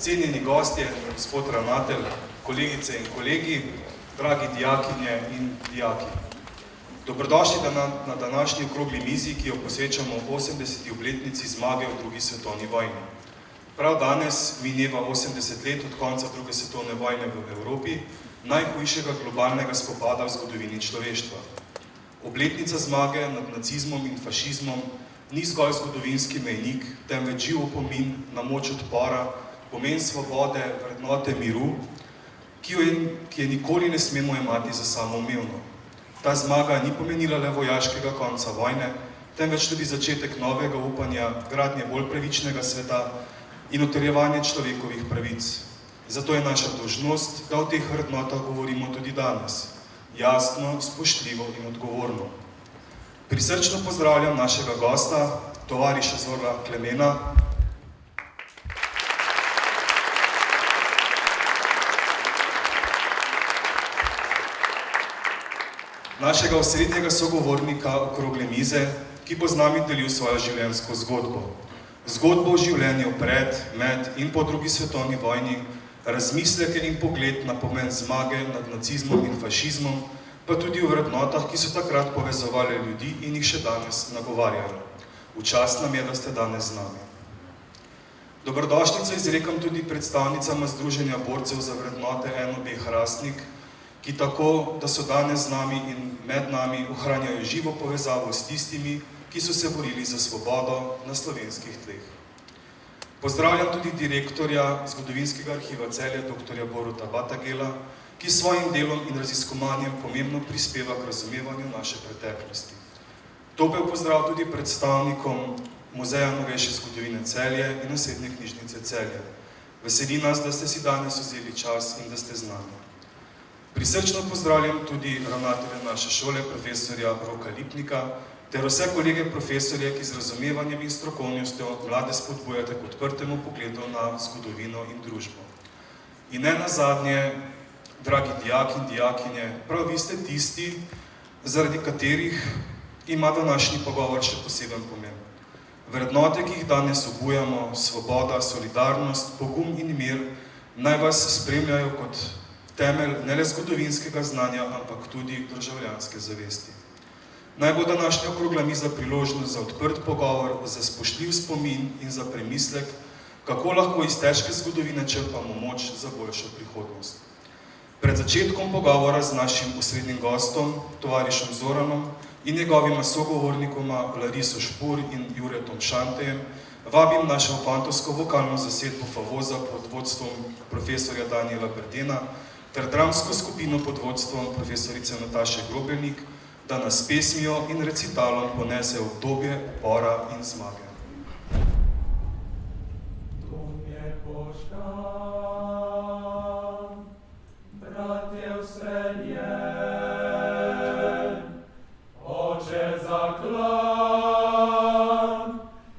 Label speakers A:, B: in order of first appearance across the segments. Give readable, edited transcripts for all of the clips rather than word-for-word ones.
A: cenjeni gostje, gospod ravnatelj, kolegice in kolegi, dragi dijakinje in dijaki. Dobrodošli na današnji okrogli mizi, ki jo posvečamo 80. obletnici zmage v drugi svetovni vojni. Prav danes mineva 80 let od konca druge svetovne vojne v Evropi, najhujšega globalnega spopada v zgodovini človeštva. Obletnica zmage nad nacizmom in fašizmom ni zgolj zgodovinski mejnik, temveč živ opomin na moč odpora, pomen svobode, vrednote miru, ki je nikoli ne smemo jemati za samoumevno. Ta zmaga ni pomenila le vojaškega konca vojne, temveč tudi začetek novega upanja, gradnje bolj pravičnega sveta in utrjevanje človekovih pravic. Zato je naša dolžnost, da o teh vrednotah govorimo tudi danes, jasno, spoštljivo in odgovorno. Prisrčno pozdravljam našega gosta, tovariša Zorana Klemena, našega osrednjega sogovornika okrogle mize, ki bo z nami delil svojo življenjsko zgodbo. Zgodbo o življenju pred, med in po drugi svetovni vojni, razmisleke in pogled na pomen zmage nad nacizmom in fašizmom, pa tudi v vrednotah, ki so takrat povezovali ljudi in jih še danes nagovarjajo. V čast nam je, da ste danes z nami. Dobrodošlico izrekam tudi predstavnicama Združenja borcev za vrednote NOB Hrastnik, ki tako, da so danes z nami in med nami ohranjajo živo povezavo s tistimi, ki so se borili za svobodo na slovenskih tleh. Pozdravljam tudi direktorja Zgodovinskega arhiva Celje, dr. Boruta Batagela, ki s svojim delom in raziskovanjem pomembno prispeva k razumevanju naše preteklosti. Topel pozdrav tudi predstavnikom Muzeja novejše zgodovine Celje in Osrednje knjižnice Celje. Veseli nas, da ste si danes vzeli čas in da ste z nami. Prisrčno pozdravljam tudi ravnatelja naše šole, profesorja Roka Lipnika, ter vse kolege profesorje, ki z razumevanjem in strokovnostjo mlade spodbujate k odprtemu pogledu na zgodovino in družbo. In ne nazadnje, dragi dijaki in dijakinje, prav vi ste tisti, zaradi katerih ima današnji pogovor še poseben pomen. Vrednote, ki jih danes obujamo, svoboda, solidarnost, pogum in mir, naj vas spremljajo kot temelj ne le zgodovinskega znanja, ampak tudi državljanske zavesti. Naj bo današnja okrogla miza priložnost za odprt pogovor, za spoštljiv spomin in za premislek, kako lahko iz težke zgodovine črpamo moč za boljšo prihodnost. Pred začetkom pogovora z našim osrednjim gostom, tovarišem Zoranom in njegovima sogovornikoma Lariso Špur in Juretom Šantejem, vabim našo fantovsko vokalno zasedbo Favoza pod vodstvom profesorja Danijela Brdena ter dramsko skupino pod vodstvom profesorice Nataše Grobelnik, da nas s pesmijo in recitalom ponese v obdobje upora in zmage.
B: Dom je poštan, bratje vseljen, oče zaklan,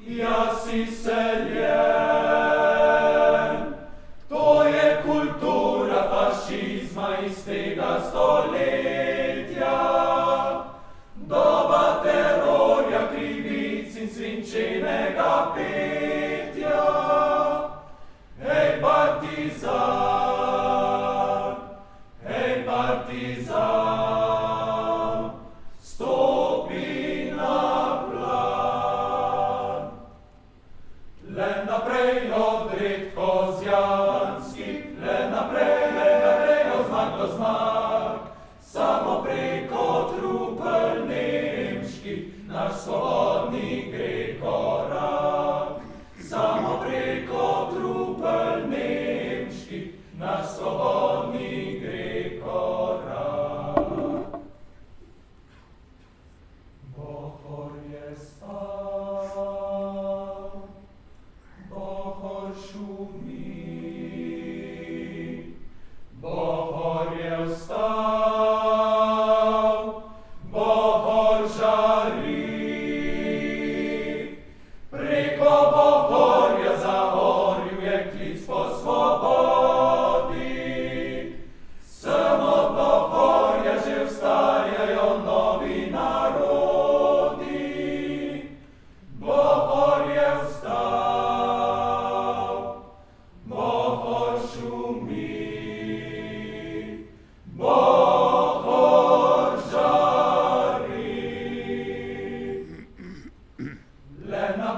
B: jaz si seljen. To je kultura fašizma iz tega stoletja, doba terorja, krivic in svinčenega petja. Hej partizan, stopi na plan. Le naprej od redkozjanskih, le naprej od zmag do zmag, samo preko trupel nemških naš svobodni gre korak.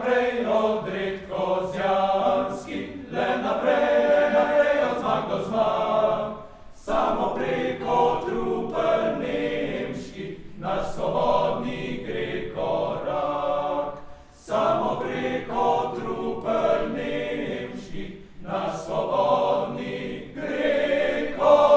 B: naprej od red kozjanski, le naprej od zmag do zmag. Samo preko trupel nemških naš svobodni gre korak. Samo preko trupel nemških naš svobodni gre korak.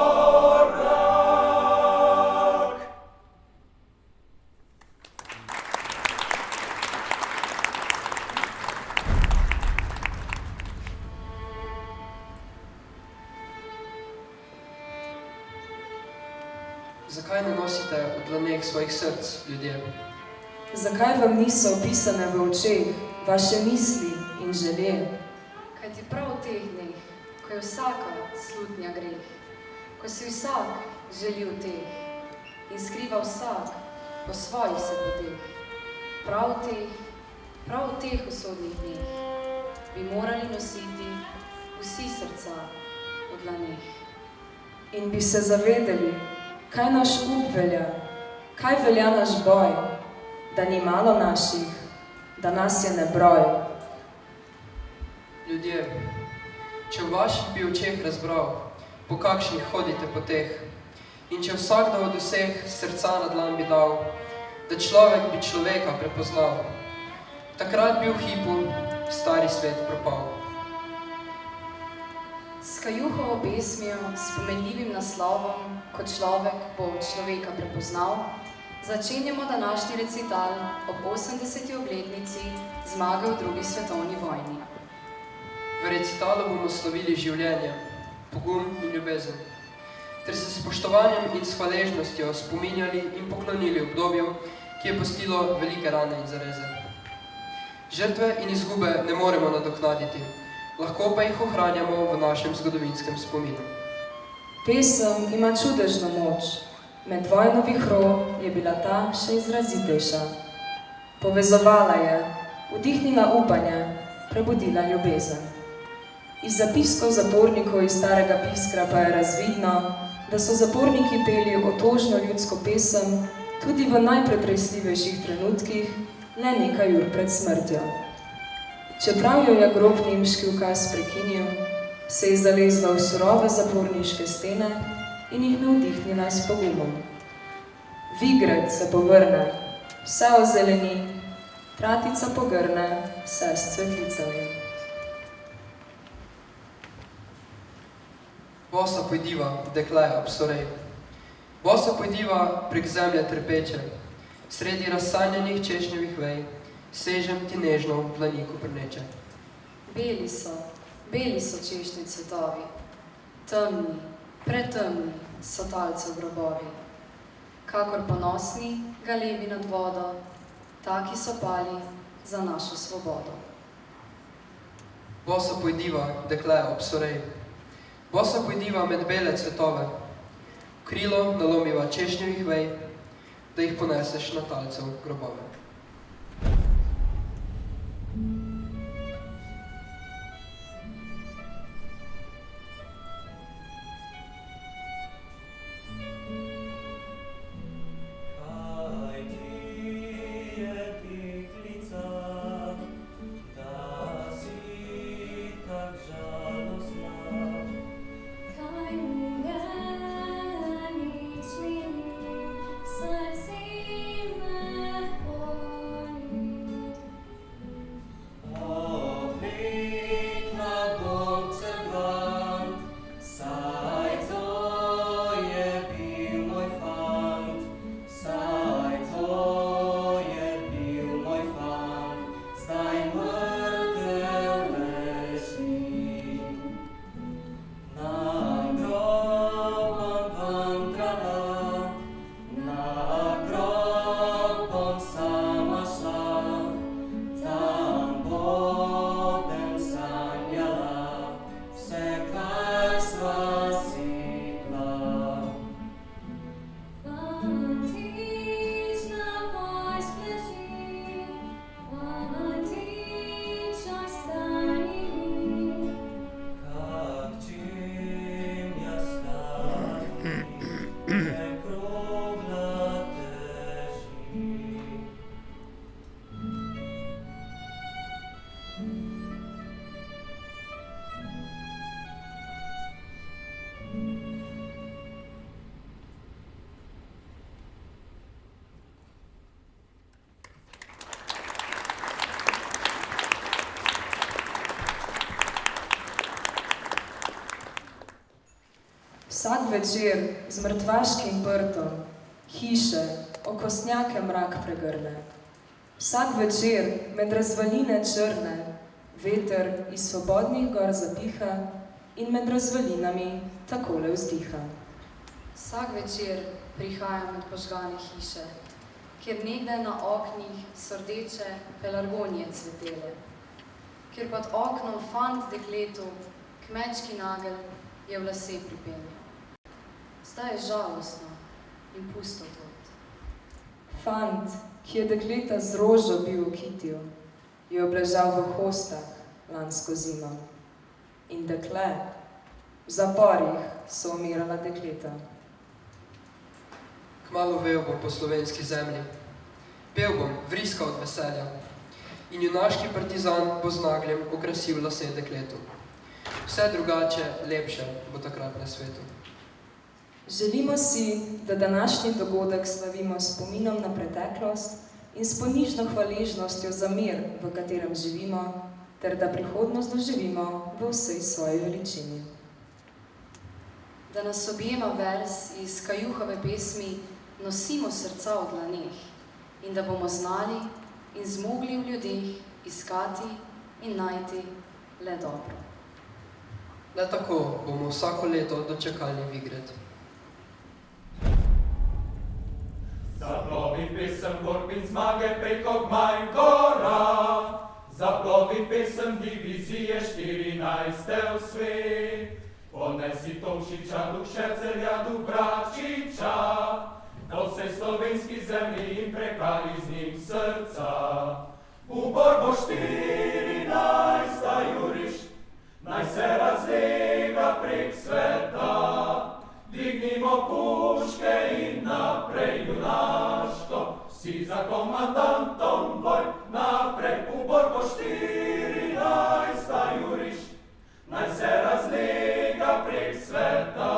C: Zakaj ne nosite v dlaneh svojih src, ljudje?
D: Zakaj vam niso opisane v očeh vaše misli in želje?
E: Kajti prav v teh dneh, ko je vsaka slutnja greh, ko si vsak želi v teh in skriva vsak po svojih se poteh, prav v teh usodnih dneh bi morali nositi vsi srca v dlaneh.
D: In bi se zavedali, kaj naš up velja, kaj velja naš boj, da ni malo naših, da nas je nebroj.
C: Ljudje, če v vaših bi očeh razbral, po kakšnih hodite poteh, in če vsakdo od vseh srca na dlan bi dal, da človek bi človeka prepoznal, takrat bi v hipu stari svet propal.
E: S Kajuhovo pesmijo, s pomenljivim naslovom, ko človek bo človeka prepoznal, začenjamo današnji recital ob 80. obletnici zmage v drugi svetovni vojni.
C: V recitalu bomo slavili življenje, pogum in ljubezen, ter se spoštovanjem in s hvaležnostjo spominjali in poklonili obdobju, ki je pustilo velike rane in zareze. Žrtve in izgube ne moremo nadoknaditi, lahko pa jih ohranjamo v našem zgodovinskem spominu.
D: Pesem ima čudežno moč, med vojno vihro je bila ta še izrazitejša. Povezovala je, vdihnila upanje, prebudila ljubezen. Iz zapiskov zapornikov iz Starega Piskra pa je razvidno, da so zaporniki peli otožno ljudsko pesem tudi v najpretresljivejših trenutkih, le nekaj ur pred smrtjo. Čeprav jo je grob nemški ukaz prekinil, se je zalezla v surove zaporniške stene in jih navdihnila s pogumom. Vigrec se povrne, vse ozeleni, tratica pogrne, vse s cvetlicami.
C: Bosa pojdiva, dekle obsorej. Bosa pojdiva prek zemlje trpeče, sredi razsanjenih češnjevih vej, sežem ti nežno v dlaniku prneče.
E: Beli so češnji cvetovi, temni, pretemni so talcev grobovi. Kakor ponosni galebi nad vodo, taki so pali za našo svobodo.
C: Bosa pojdiva, dekle obsorej. Bosa pojdiva med bele cvetove, krilo nalomiva češnjevih vej, da jih poneseš na talcev grobove.
F: Srce me
D: Vsak večer z mrtvaškim prtom, hiše, okostnjake mrak pregrne. Vsak večer med razvaline črne, veter iz svobodnih gor zapiha in med razvalinami takole vzdiha.
E: Vsak večer prihajam med požgane hiše, kjer nekdaj na oknih so rdeče pelargonije cvetele, kjer pod oknom fant dekletu kmečki nagel je v lase pripenjal. Zdaj je žalostno in pusto tot.
D: Fant, ki je dekleta z rožo bil okitil, je obležal v hostah lansko zimo. In dekle, v zaporih so umirala dekleta.
C: Kmalu vel bom po slovenski zemlji, pel bom, vriskal od veselja in junaški partizan bo z nagljem okrasil lase dekletu. Vse drugače, lepše bo takrat na svetu.
D: Želimo si, da današnji dogodek slavimo s spominom na preteklost in s ponižno hvaležnostjo za mir, v katerem živimo, ter da prihodnost doživimo v vsej svoji veličini.
E: Da nas objema vers iz Kajuhove pesmi Nosimo srca v dlaneh in da bomo znali in zmogli v ljudeh iskati in najti le dobro.
C: Le tako bomo vsako leto dočekali Vigred.
B: Zaplovi pesem borb in zmage preko gma in gora, zaplovi pesem divizije 14. v svet. Ponesi Tomšiča, duh Šercelja, duh Bračiča, po vsej slovenski zemlji in prekali z njim srca. V borbo 14. juriš, naj se razlega prek sveta. Dignimo puške in naprej junaško, si za komandantom boj, naprej v borbo 14. juriš, naj se razlega prek sveta.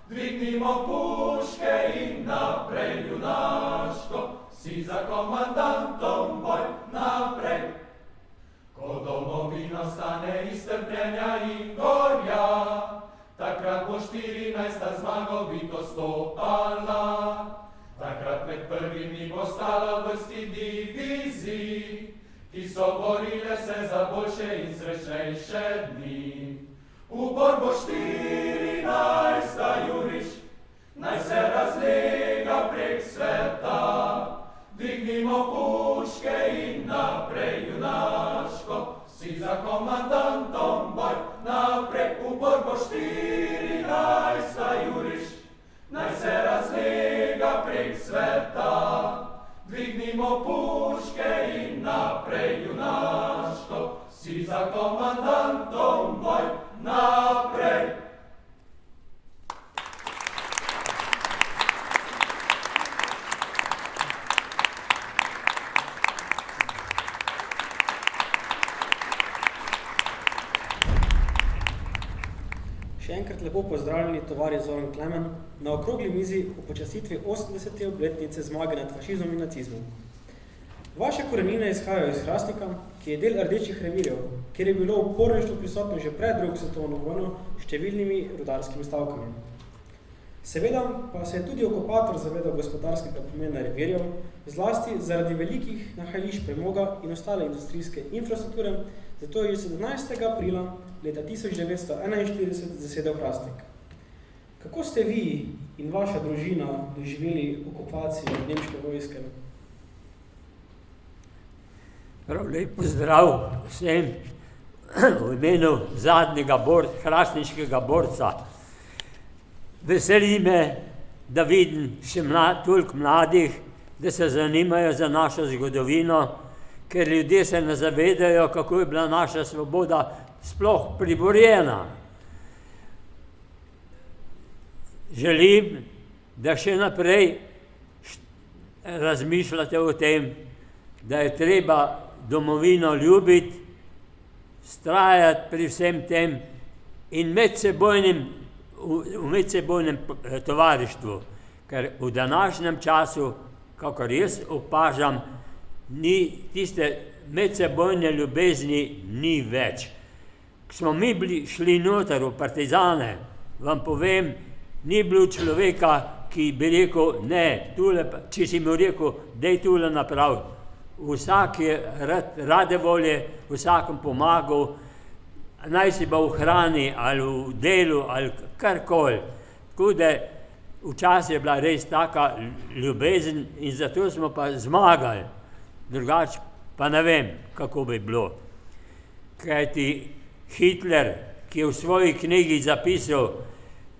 B: Dvignimo puške in naprej junaško, si za komandantom boj, naprej. Ko domovina stane iz trpljenja in gorja, takrat bo 14. zmagovito stopala. Takrat med prvimi bo stala v vrsti divizij, ki so borile se za boljše in srečnejše dni. V borbo 14. juriš, naj se razlega prek sveta. Dignimo puške in naprej junaško, si za komandantom boj, naprej v borbo 14. juriš, naj se razlega prek sveta. Dvignimo puške in naprej junaško, si za komandantom boj, naprej.
F: Še enkrat lepo pozdravljeni tovarji Zoran Klemen na okrogli mizi o počastitvi 80. obletnice zmage nad fašizmom in nacizmom. Vaše korenine izhajajo iz Hrastnika, ki je del rdečih revirjev, kjer je bilo uporništvo prisotno že pred drugo svetovno vojno s številnimi rudarskimi stavkami. Seveda pa se je tudi okupator zavedal gospodarskega pomena revirjev, zlasti zaradi velikih nahajališč premoga in ostale industrijske infrastrukture, zato je 17. aprila leta 1941 zasedel Hrastnik. Kako ste vi in vaša družina doživeli okupacijo nemške vojske?
G: Prav lep pozdrav vsem v imenu zadnjega hrastniškega borca. Veseli me, da vidim še toliko mladih, da se zanimajo za našo zgodovino, ker ljudje se ne zavedajo, kako je bila naša svoboda sploh priborjena. Želim, da še naprej razmišljate o tem, da je treba domovino ljubiti strajati pri vsem tem in v medsebojnem tovarištvu, ker v današnjem času, kakor jaz opažam, tiste medsebojne ljubezni ni več. Ko smo mi šli noter v partizane, vam povem, ni bilo človeka, ki bi rekel, ne, tule, če si mu rekel, daj tule naprav. Vsak je rade volje, vsakom pomagal, naj si bo v hrani ali v delu ali karkoli. Tako da včasih je bila res taka ljubezen in zato smo pa zmagali. Drugače pa ne vem, kako bi bilo. Kajti Hitler, ki je v svoji knjigi zapisal,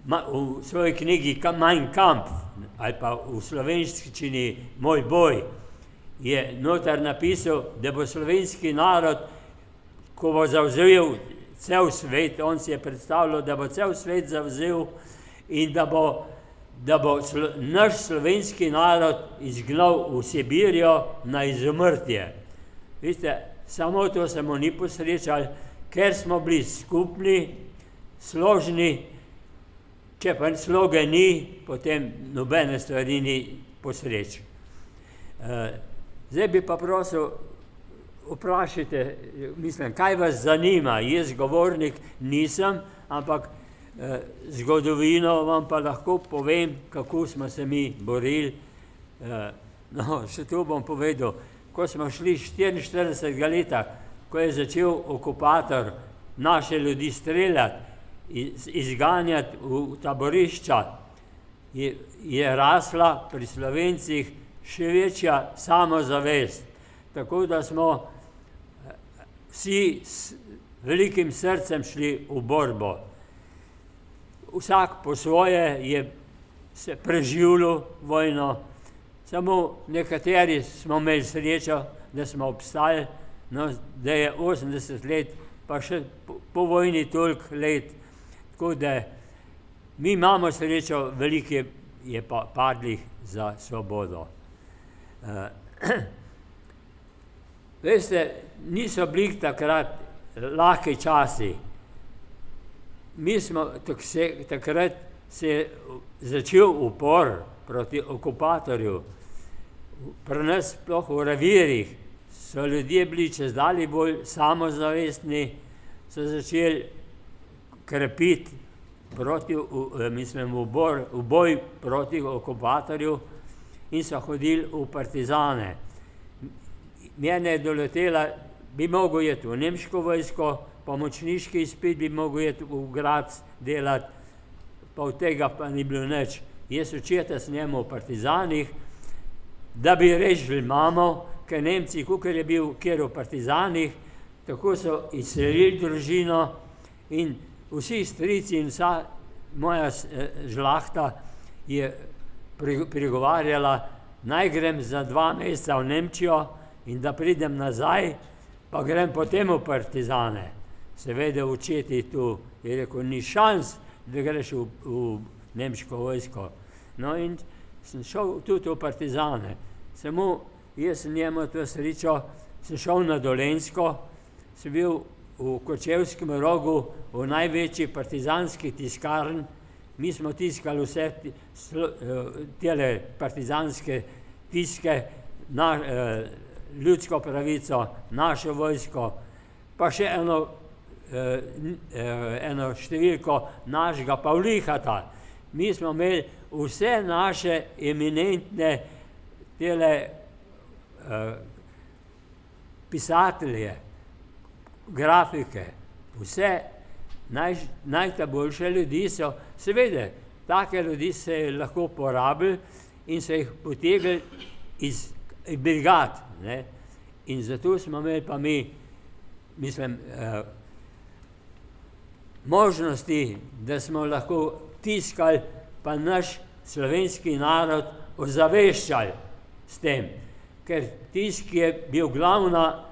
G: v svoji knjigi Mein Kampf, ali pa v slovenščini Moj boj, je noter napisal, da bo slovenski narod, ko bo zavzel cel svet, on si je predstavljal, da bo cel svet zavzel in da bo naš slovenski narod izgnal v Sibirijo na izumrtje. Veste, samo to se mu ni posrečal, ker smo bili skupni, složni, če pa sloge ni, potem nobene stvari ni posreč. Zdaj bi pa prosil, vprašajte, mislim, kaj vas zanima, jaz govornik nisem, ampak zgodovino vam pa lahko povem, kako smo se mi borili. Še to bom povedal, ko smo šli 44. leta, ko je začel okupator naše ljudi streljati, izganjati v taborišča, je rasla pri Slovencih še večja samozavest. Tako da smo vsi s velikim srcem šli v borbo. Vsak po svoje je se preživljal vojno, samo nekateri smo imeli srečo, da smo obstali, da je 80 let, pa še po vojni toliko let. Tako da mi imamo srečo, veliko je pa padlih za svobodo. Veste, niso bili takrat lahki časi. Mi smo takrat se začel upor proti okupatorju. Pri nas sploh v revirjih so ljudje bili čezdalje bolj samozavestni, so začeli krepiti v boj proti okupatorju in so hodili v partizane. Mene je doletela, bi mogel iti v nemško vojsko, pomočniški izpit bi mogel iti v Graz delati, pa od tega pa ni bilo nič. Jaz očeta sem njemu v partizanih, da bi rešili mamo, ker Nemci, kakor je bil kjer v partizanih, tako so izselili družino in vsi strici in vsa moja žlahta je prigovarjala, naj grem za 2 meseca v Nemčijo in da pridem nazaj, pa grem potem v partizane. Seveda očeti tu je rekel, ni šans, da greš v nemško vojsko. No in sem šel tudi v partizane. Samo jaz sem njemu to srečo, sem šel na Dolenjsko, sem bil v Kočevskem rogu, v največji partizanski tiskarn. Mi smo tiskali vse tele partizanske tiske, Ljudsko pravico, Našo vojsko, pa še eno številko našega Pavlihata. Mi smo imeli vse naše eminentne tele pisatelje, grafike, vse najboljše ljudi so, seveda, take ljudi se je lahko porabili in so jih potegnili iz brigad. Ne? In zato smo imeli pa mi, mislim, možnosti, da smo lahko tiskali, pa naš slovenski narod ozaveščali s tem. Ker tisk je bil glavna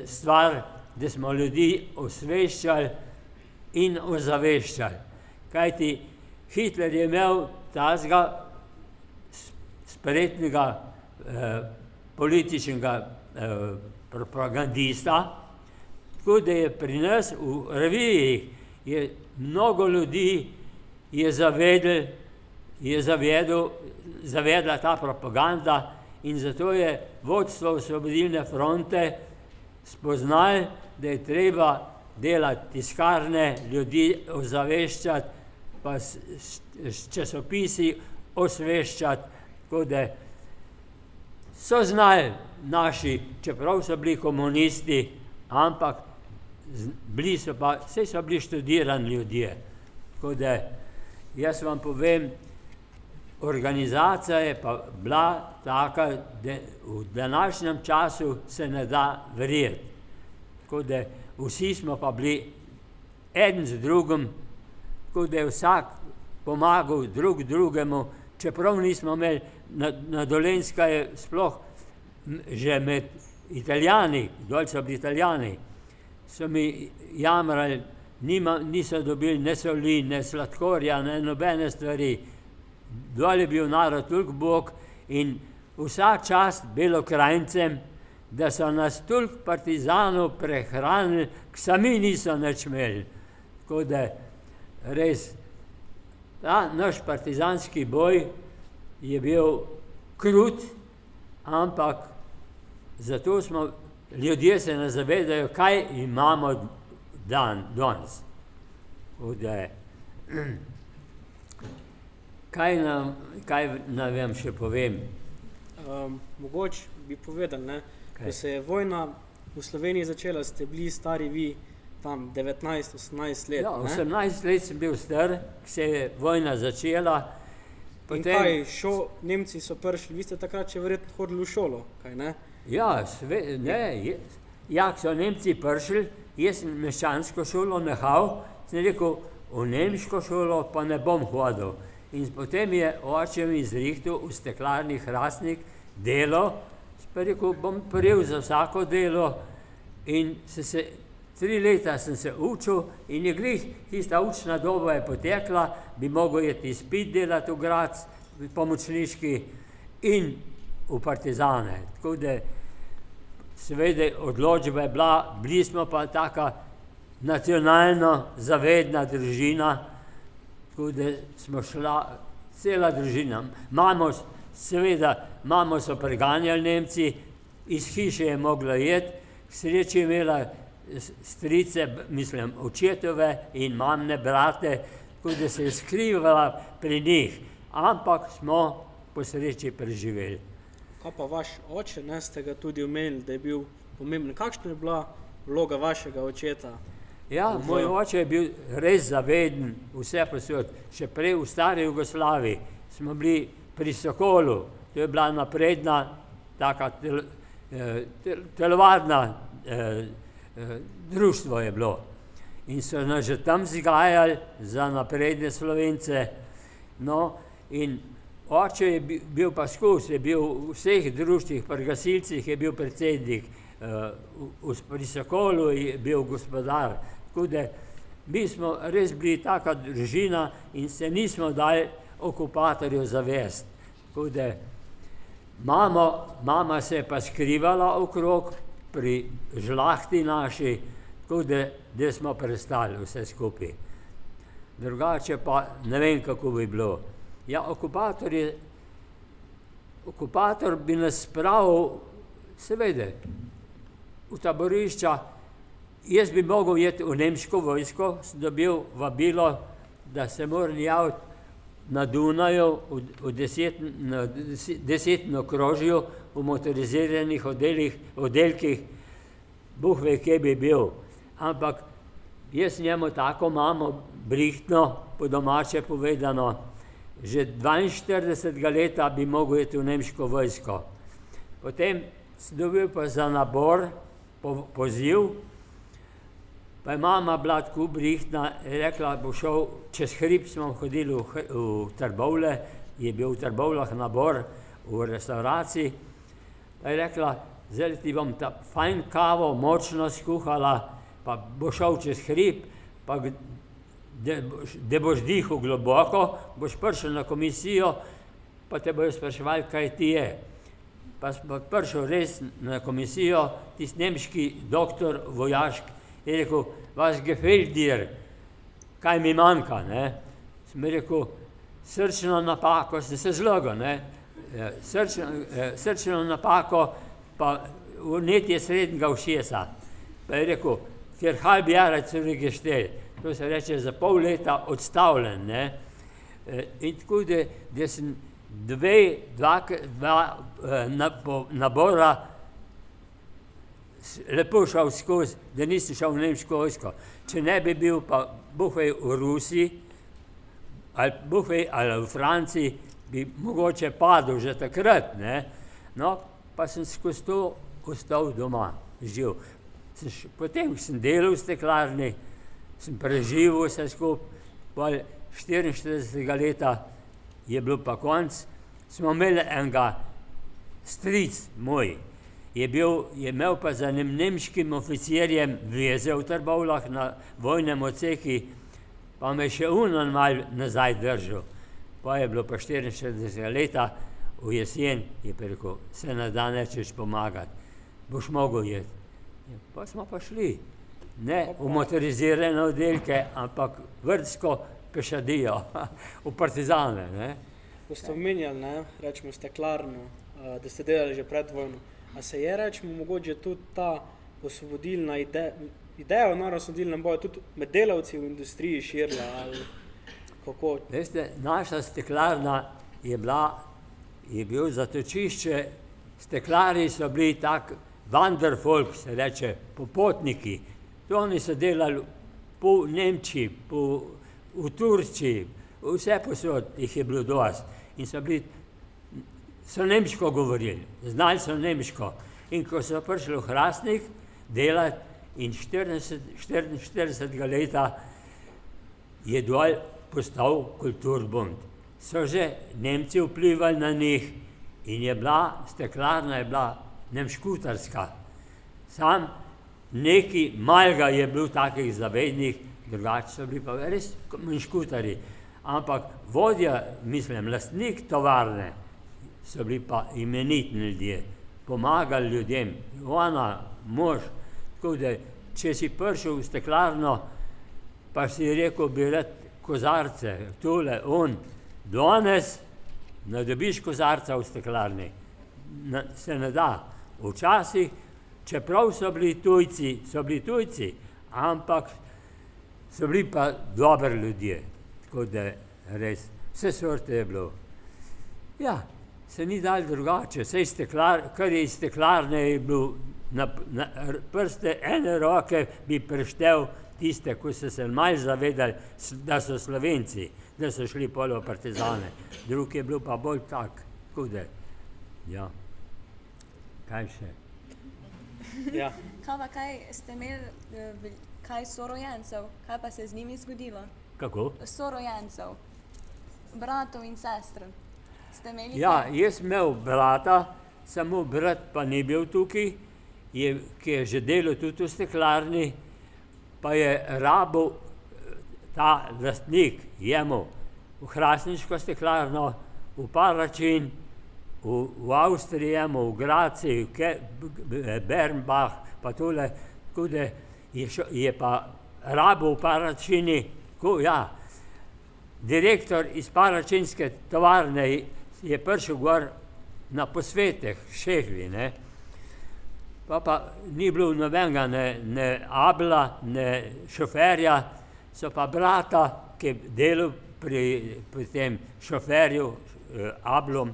G: stvar, da smo ljudi osveščali in ozaveščali. Kajti Hitler je imel tazga spretnega političnega propagandista, tako da je pri nas v reviji je mnogo ljudi zavedla ta propaganda in zato je vodstvo Osvobodilne fronte spoznali, da je treba delati tiskarne, ljudi ozaveščati, pa s časopisi osveščati, tako da so znali naši, čeprav so bili komunisti, ampak saj so bili študirani ljudje. Tako da jaz vam povem, organizacija je pa bila taka, da v današnjem času se ne da verjeti. Tako da vsi smo pa bili eden z drugim, tako da je vsak pomagal drug drugemu, čeprav nismo imeli, na Dolenjska je sploh že med Italijani, dol so bili Italijani, so mi jamrali, niso dobili ne soli, ne sladkorja, ne nobene stvari. Dol je bil narod toliko bog in vsa čast Belokrajncem, da so nas toliko partizanov prehranili, sami niso nič imeli. Tako da res, ta naš partizanski boj je bil krut, ampak zato ljudje se ne zavedajo, kaj imamo danes. Kaj nam vem še povem?
F: Mogoče bi povedal, ko se je vojna v Sloveniji začela, ste bili stari vi tam 19-18 let.
G: Ja, 18 let sem bil star, ko se je vojna začela.
F: In kaj, Nemci so prišli, vi ste takrat še verjetno hodili v šolo, kaj ne?
G: Ja, ko so Nemci prišli, jaz sem meščansko šolo nehal, sem rekel, v nemško šolo pa ne bom hodil. In potem je oče mi izrihtel v steklarni Hrastnik delo, pa rekel, bom prijel za vsako delo in 3 leta sem se učil in je glih, tista učna doba je potekla, bi mogel iti izpit delati v Graz, pomočniški in v partizane. Tako da seveda odločba je bila, bili smo pa taka nacionalno zavedna družina, tako da smo šla cela družina. Mamo so preganjali Nemci, iz hiše je mogla jeti, k sreči imela strice, mislim, očetove in mamne brate, tako da se je skrivala pri njih, ampak smo po sreči preživeli.
F: Kaj pa vaš oče, ste ga tudi omenili, da je bil pomemben. Kakšna je bila vloga vašega očeta?
G: Ja, moj oče je bil res zaveden vse posod. Še prej v stari Jugoslaviji smo bili pri Sokolu, to je bila napredna, taka telovadna društvo je bilo. In so nas že tam zgajali za napredne Slovence. No, in oče je bil pa skozi, je bil v vseh društvih, pri gasilcih je bil predsednik, pri Sokolu je bil gospodar. Tako da mi smo res bili taka družina in se nismo dali okupatorju zavesti. Tako da mama se je pa skrivala okrog pri žlahti naši, tako da smo prestali vse skupaj. Drugače pa ne vem, kako bi bilo. Ja, okupator bi nas spravil, seveda, v taborišča. Jaz bi mogel jeti v nemško vojsko, sem dobil vabilo, da se moram javiti na Dunaju v 10. okrožju v motoriziranih oddelkih, Bog ve, kje bi bil. Ampak jaz njemu tako imamo brihtno, po domače povedano, že 42 leta bi mogel jeti v nemško vojsko. Potem sem dobil pa za nabor poziv, pa je mama bila tako brihtna, je rekla, bo šel čez hrib, smo hodili v Trbovlje, je bil v Trbovljah nabor v restauraciji, pa je rekla, zdaj ti bom ta fajn kavo močno skuhala, pa bo šel čez hrib, pa da boš dihal globoko, boš prišel na komisijo, pa te bojo spraševali, kaj ti je. Pa smo prišel res na komisijo, tisti nemški doktor vojaški Je rekel, was gefällt dir, kaj mi manjka, ne. Sem rekel, srčno napako, sem se zlogal, ne. Srčno napako, pa vnetje srednjega ušesa. Pa je rekel, ker halb jara zurückgestellt, to se reče za pol leta odstavljen, ne. In tako, da sem dva nabora lepo šel skozi, da nisem šel v nemško vojsko. Če ne bi bil pa bufej v Rusiji, ali bufej ali v Franciji, bi mogoče padel že takrat, ne. No, pa sem skozi to ostal doma, živ. Potem sem delal v steklarni, sem preživel vse skupaj, pol 44. leta je bil pa konc, smo imeli enega stric moj, je imel pa za nemškim oficirjem veze v Trbovljah na vojnem odseki, pa me še unon malo nazaj držal. Pa je bilo pa 44. leta, v jesen je pa rekel, se ne da nečeš pomagati, boš mogel jeti. Pa smo pa šli, ne v motorizirane oddelke, ampak vrtsko pešadijo, v partizane, ne.
F: Ko ste omenjali, ne, rečemo steklarno, da ste delali že pred vojno, a se je, rečemo, mogoče tudi ta osvobodilna ideja o narodnoosvobodilnem boju tudi med delavci v industriji širila, ali kako?
G: Veste, naša steklarna je bil zatočišče, steklarji so bili tak wanderfolk, se reče, popotniki. To oni so delali po Nemčiji, v Turčiji, vse posod jih je bilo dosti. In so nemško govorili, znali so nemško. In ko so prišli v Hrastnik delati in 44. leta je dol postal Kulturbund. So že Nemci vplivali na njih in steklarna je bila nemškutarska. Sam neki malega je bil takih zavednih, drugače so bili pa res menškutari. Ampak vodja, lastnik tovarne, so bili pa imenitni ljudje, pomagali ljudem, ona, mož. Tako da, če si prišel v steklarno, pa si rekel, bi rad kozarce, tole, danes ne dobiš kozarca v steklarni, se ne da. Včasih, čeprav so bili tujci, ampak so bili pa dobri ljudje. Tako da res, vse sorte je bilo. Ja, se ni dal drugače, kar je iz steklarne je bil, na prste ene roke bi preštel tiste, ko so se malo zavedali, da so Slovenci, da so šli pol v partizane. Drug je bil pa bolj tak, tako da, ja. Kaj še?
F: Ja.
H: Kaj ste imeli, kaj sorojencev, kaj pa se z njimi zgodilo?
G: Kako?
H: Sorojencev, bratov in sestr. Ste imeli?
G: Ja, jaz imel brata, samo brat pa ni bil tukaj, ki je že delal tudi v steklarni, pa je rabil ta lastnik jemu v hrastniško steklarno, v Paračin, v Avstriji, v Graciji, Bernbach, pa tole, tako da je pa rabil v Paračini, ja, direktor iz paračinske tovarne je prišel gor na posvetih, šefi, ne. Pa ni bilo nobenega, ne Abla, ne šoferja, so pa brata, ki je delal pri tem šoferju, Ablom,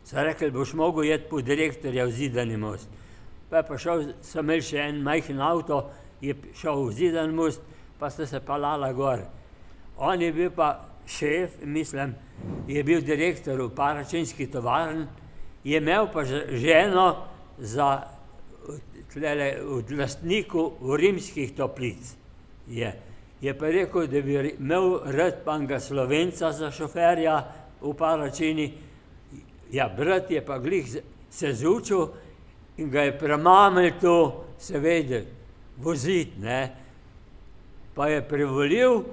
G: so rekli, boš mogel jeti po direktorja v Zidani most. Pa so imeli še en majhen avto, je šel v Zidani most, pa sta se pelala gor. On je bil pa šef, je bil direktor v paračinski tovarni, je imel pa ženo od lastniku v rimskih toplic. Je pa rekel, da bi imel rad pa enega Slovenca za šoferja v Paračini. Ja, brat je pa glih se zučil in ga je premamil to, seveda, voziti, ne. Pa je privolil,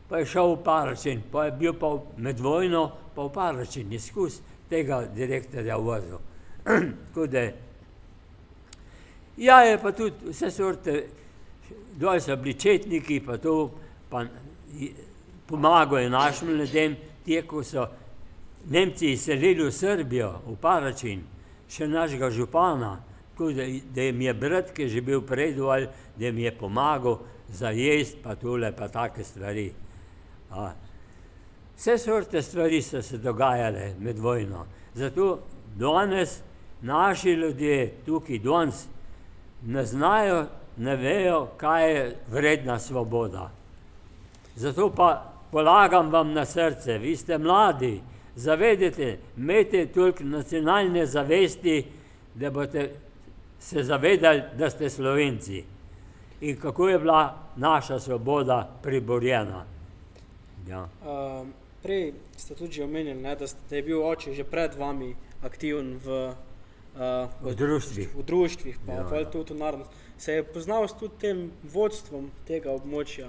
G: pa je šel v Paračin, pa je bil pa med vojno, pa v Paračin je skozi tega direktorja vozil. Tako da, Ja, je pa tudi vse sorte, dol so bili četniki, pa to, pa pomagajo našim ljudem, tie, ko so Nemci izselili v Srbijo, v Paračin, še našega župana, tako da jim je brat, ki je že bil prej dol, da jim je pomagal za jest, pa tole, pa take stvari. Vse sorte stvari so se dogajale med vojno. Zato danes naši ljudje tukaj danes ne znajo, ne vejo, kaj je vredna svoboda. Zato pa polagam vam na srce, vi ste mladi, zavedite, imejte toliko nacionalne zavesti, da boste se zavedali, da ste Slovenci in kako je bila naša svoboda priborjena. Ja.
F: Prej ste tudi že omenili, ne, da je bil oče že pred vami aktiven v društvih, pa tudi v narodnosti. Se je poznal s tudi tem vodstvom tega območja?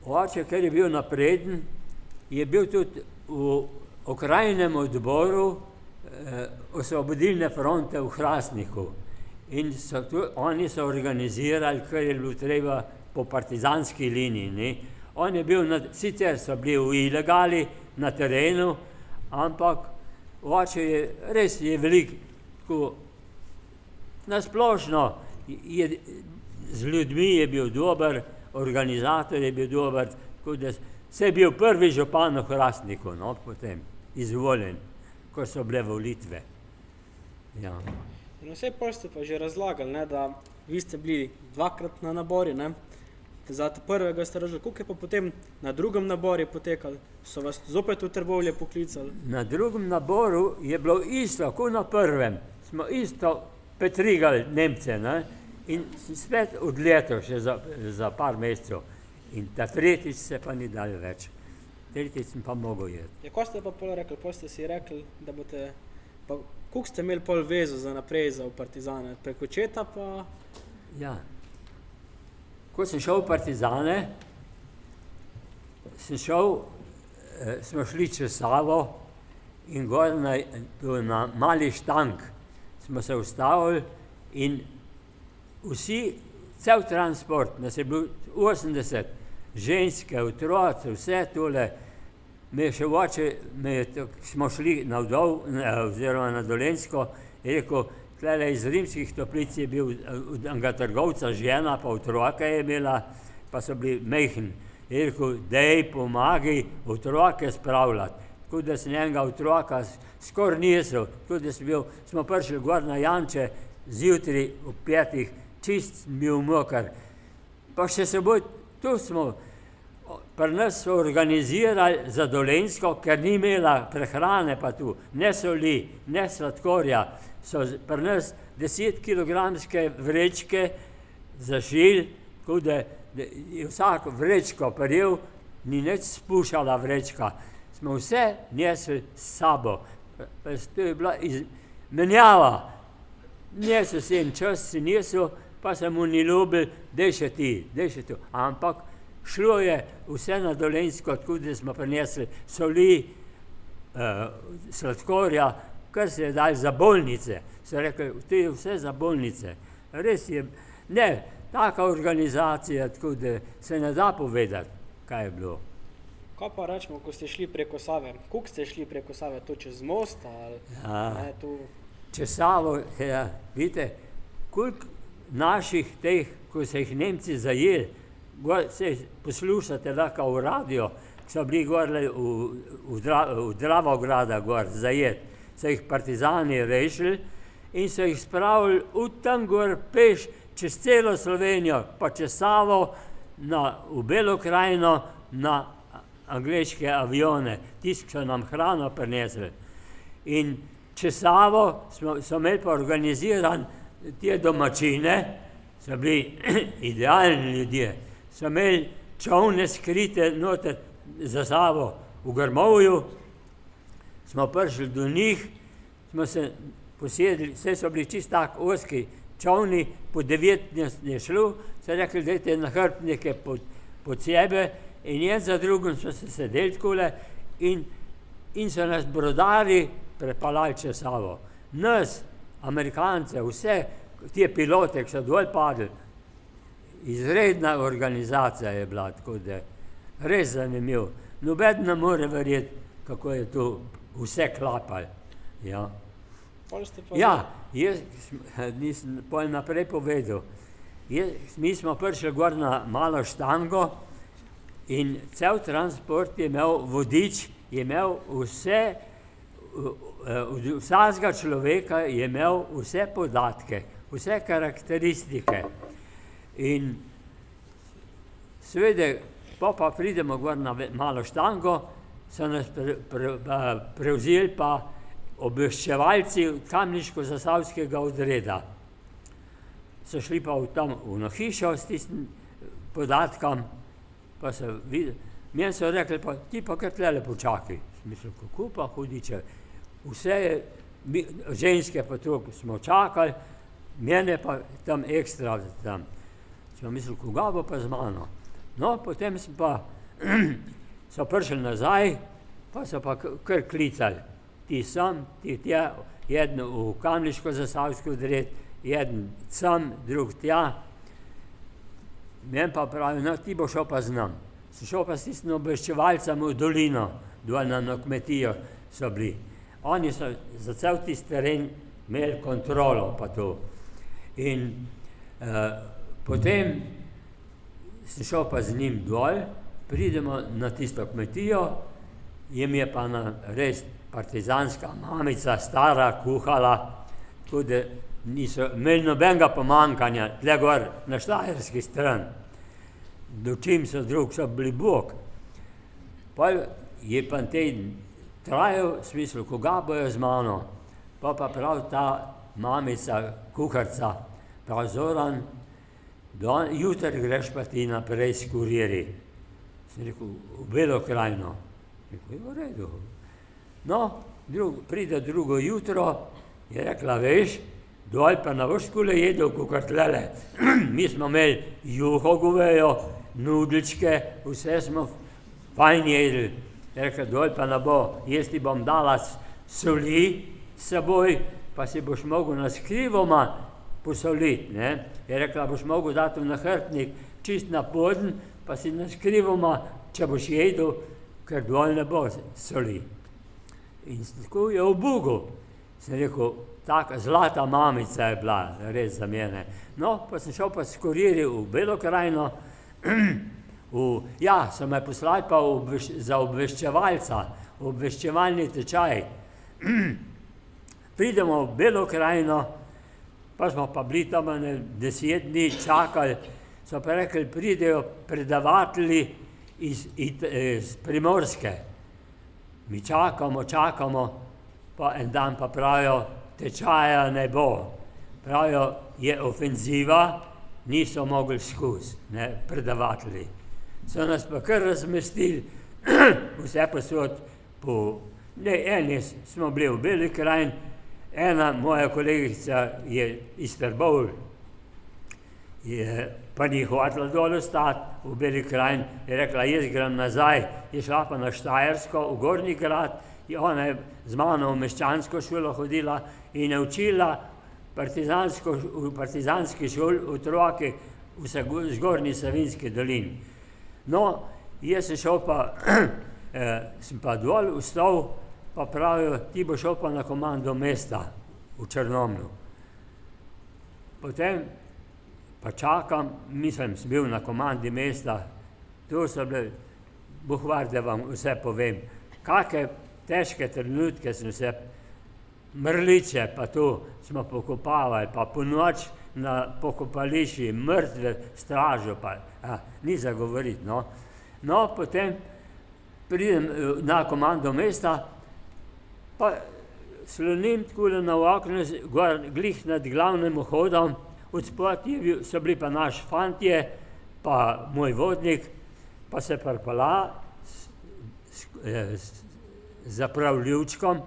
G: Oče, ker je bil napreden, je bil tudi v okrajnem odboru Osvobodilne fronte v Hrastniku. In oni so organizirali, kar je bilo treba po partizanski liniji. Ne. On je bil, sicer so bili v ilegali na terenu, ampak oče je res veliko, nasplošno z ljudmi je bil dober, organizator je bil dober, tako da se je bil prvi župan v Hrastniku, no, potem izvoljen, ko so bile volitve. Ja.
F: No, vse pol ste pa že razlagali, ne, da vi ste bili dvakrat na nabori, ne? Za prvega ste razložili, koliko je pa potem na drugem naboru potekali? So vas zopet v Trbovlje poklicali?
G: Na drugem naboru je bilo isto, kot na prvem. Smo isto petrigali Nemce, ne? In spet odletel še za par mesecev. In ta tretjič se pa ni dal več. Tretjič sem pa mogel jeti.
F: Ja, ko ste pa pol rekli? Pol ste si rekli, da boste... Pa koliko ste imeli pol vezo za naprej za v partizane? Preko četa pa...
G: Ja. Ko sem šel v partizane, smo šli čez Savo in gor na Mali Štank smo se ustavili in vsi, cel transport, nas je bilo 80, ženske, otroci, vse tole, smo šli navdol, oziroma na Dolenjsko, je rekel, tlele iz Rimskih Toplic je bil od enega trgovca žena, pa otroke je imela, pa so bili mejhni. Je rekel, dej, pomagi otroke spravljati. Tako da sem enega otroka skoraj nisel, tako da smo prišli gor na Janče, zjutraj ob 5, čist bil mokar. Pa še seboj, tu smo, pri nas so organizirali za Dolenjsko, ker ni imela prehrane pa tu, ne soli, ne sladkorja, so pri nas 10-kilogramske vrečke zašili, tako da je vsak vrečko prijel, ni nič spušala vrečka. Smo vse nesli s sabo. To je bila menjava. Nesel si en čas, si nesel, pa se mu ni ljubil, dej še ti. Ampak šlo je vse na Dolenjsko, tako da smo prinesli soli, sladkorja, kar se je dal za bolnice. So rekli, to je vse za bolnice. Res je, ne, taka organizacija, tako da se ne da povedati, kaj je bilo.
F: Kaj pa rečemo, ko ste šli preko Save? Koliko ste šli preko Save? To čez most? Ali, ne, tu...
G: Čez Savo, ja, vidite, koliko naših teh, ko se jih Nemci zajeli, se poslušate lahko v radio, so bili gor v Dravograda gor zajet, so jih partizani rešili in so jih spravili v tam gor peš čez celo Slovenijo, pa čez Savo v Belo krajino na angleške avione, tisti, ki so nam hrano prinesli. In čez Savo so imeli pa organiziran te domačine, so bili idealni ljudje, so imeli čovne skrite noter za Savo v Grmovju, smo prišli do njih, smo se posedli, vse so bili čist tak ozki čovni, po 19 je šlo, so rekli, dajte nahrbtnike pod sebe in en za drugim smo se sedeli takole in so nas brodari prepalali čez Savo. Nas, Amerikance, vse, ti pilote, ki so dol padli, izredna organizacija je bila, tako da res zanimiv. Noben ne more verjeti, kako je to vse klapalo. Ja. Ja, jaz nisem pol naprej povedal. Mi smo prišli gor na malo štango in cel transport je imel vodič, je imel vse, od vsakega človeka je imel vse podatke, vse karakteristike. In seveda, pa pridemo gor na malo štango, so nas prevzeli pa obveščevalci kamniško-zasavskega odreda. So šli pa tam v hišo s tistim podatkom, pa so videli, meni so rekli, pa ti pa kar tlele počakaj. Mislim, kako pa hudiče, vse ženske pa to smo čakali, mene pa tam ekstra tam. Smo mislili, koga bo pa z mano. No, potem so prišli nazaj, pa so pa kar klicali. Ti sem, ti tja, jeden v kamniško-zasavski odred, jeden sem, drug tja. Meni pa pravi, no, ti bo šel pa z nam. Sem šel pa s tistim obveščevalcem v dolino, dol na kmetijo so bili. Oni so za cel tisti teren imeli kontrolo pa to. In potem sem šel pa z njim dol, pridemo na tisto kmetijo, jim je pa res partizanska mamica stara kuhala, tako da niso imeli nobenega pomankanja, tle gor na štajerski stran. Dočim so drug, so bili Bog. Pa je pa teden trajal, v smislu, koga bojo z mano. Pa prav ta mamica, kuharca, prav Zoran, jutri greš pa ti naprej s kuriri. Sem rekel, v Belo krajino. Rekel, je v redu. No, pride drugo jutro, je rekla, veš, dol pa na vrškule jedel, kukar tlele. Mi smo imeli juho govejo, nudličke, vse smo fajn jedli. Je rekla, dol pa ne bo, jaz ti bom dala soli s seboj, pa si boš mogel na skrivoma posoliti. Je rekla, boš mogel dati v nahrbtnik čist na poden, pa si na skrivoma, če boš jedel, ker dol ne bo soli. In tako je v Bogu. Sem rekel, taka zlata mamica je bila, res za mene. No, pa sem šel pa s kuriri v Belo krajino, so me poslali pa za obveščevalca, obveščevalni tečaj. Pridemo v Belo krajino, pa smo pa bili tam 10 dni čakali, so pa rekli, pridejo predavatelji iz Primorske. Mi čakamo, pa en dan pa pravijo, tečaja ne bo. Pravijo, je ofenziva, niso mogli skozi, predavatelji. So nas pa kar razmestili, vse posod eni smo bili v Beli krajini, ena moja kolegica je iz Trbovlj, pa ni hotela dol ostati v Beli krajini, je rekla, jaz grem nazaj, je šla pa na Štajersko, v Gornji grad, ona je z mano v meščansko šolo hodila in je učila v partizanski šoli otroke v Zgornji Savinjski dolini. No, jaz sem šel pa, sem pa dol vstal, pa pravijo, ti bo šel pa na komando mesta v Črnomlju. Potem pa čakam, mislim, sem bil na komandi mesta, tu so bili, Bohvar, da vam vse povem, kakve težke trenutke sem se, mrliče pa tu smo pokopavali, pa po noč na pokopališči mrtve stražo, pa ni za govoriti, no. No, potem pridem na komando mesta, pa slonim takole na okno, gor glih nad glavnim vhodom, od spodaj so bili pa naši fantje, pa moj vodnik, pa se pripela z zapravljivčkom,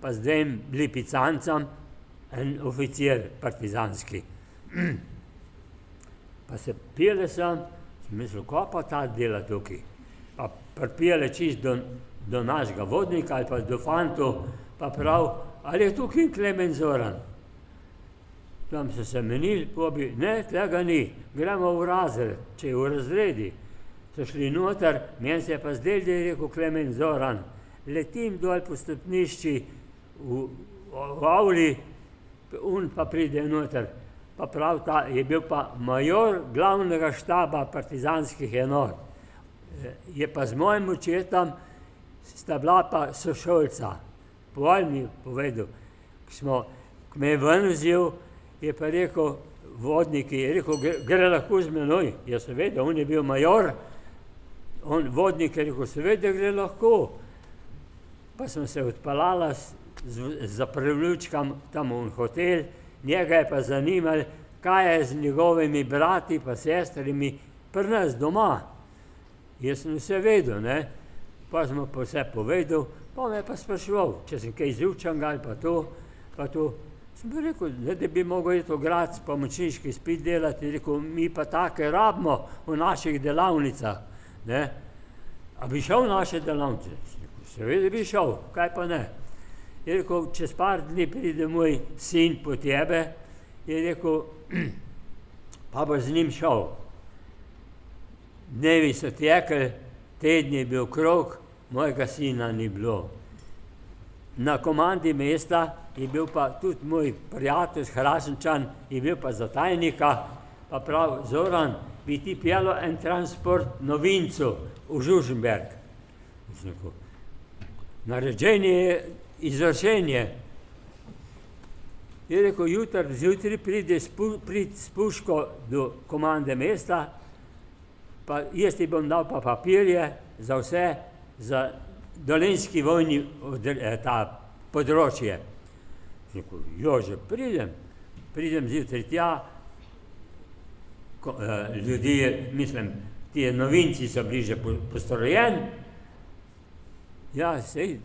G: pa z dvem lipicancem, en oficir partizanski. Pa se pile sem mislil, ko pa ta dela tukaj? Pa pripele čist do našega vodnika ali pa do fantov, pa prav, ali je tukaj Klemen Zoran? tam so se menili, pobi, ne, tega ni, gremo v razred, če je v razredi. So šli noter, meni se je pa zdel, da je rekel Klemen Zoran, letim dol po stopnišči v avli, on pa pride noter. Pa prav ta je bil pa major glavnega štaba partizanskih enot. Je pa z mojim očetom sta bila pa sošolca. Pol mi je povedal, ko me je ven vzel, je pa rekel vodnik, je rekel, gre lahko z menoj. Ja seveda, on je bil major, vodnik je rekel, seveda gre lahko. Pa sem se odpeljala z zapravljučkam tam v hotel, njega je pa zanimalo, kaj je z njegovimi brati pa sestrimi pri nas doma. Jaz sem vse vedel, ne. Pa sem pa vse povedal, pa me je pa spraševal, če sem kaj zjučanga ali pa to. Sem bi rekel, da bi mogel iti v grad pomočniški izpit delati, rekel, mi pa take rabimo v naših delavnicah, ne. A bi šel v naše delavnice? Seveda bi šel, kaj pa ne. Je rekel, čez par dni pride moj sin po tebe, je rekel, pa boš z njim šel. Dnevi so tekli, tedni je bil krog, mojega sina ni bilo. Na komandi mesta je bil pa tudi moj prijatelj Hrasenčan, je bil pa za tajnika, pa prav, Zoran, bi ti pjelo en transport novincu v Žuženberg. Naređenje je izvršenje. Je rekel, zjutraj pride s puško do komande mesta, pa jaz ti bom dal pa papirje za vse, za dolenjski vojni ta področje. Rekel, Jože, pridem zjutraj tja, ljudi, mislim, ti novinci so bliže postrojen. Ja, sej,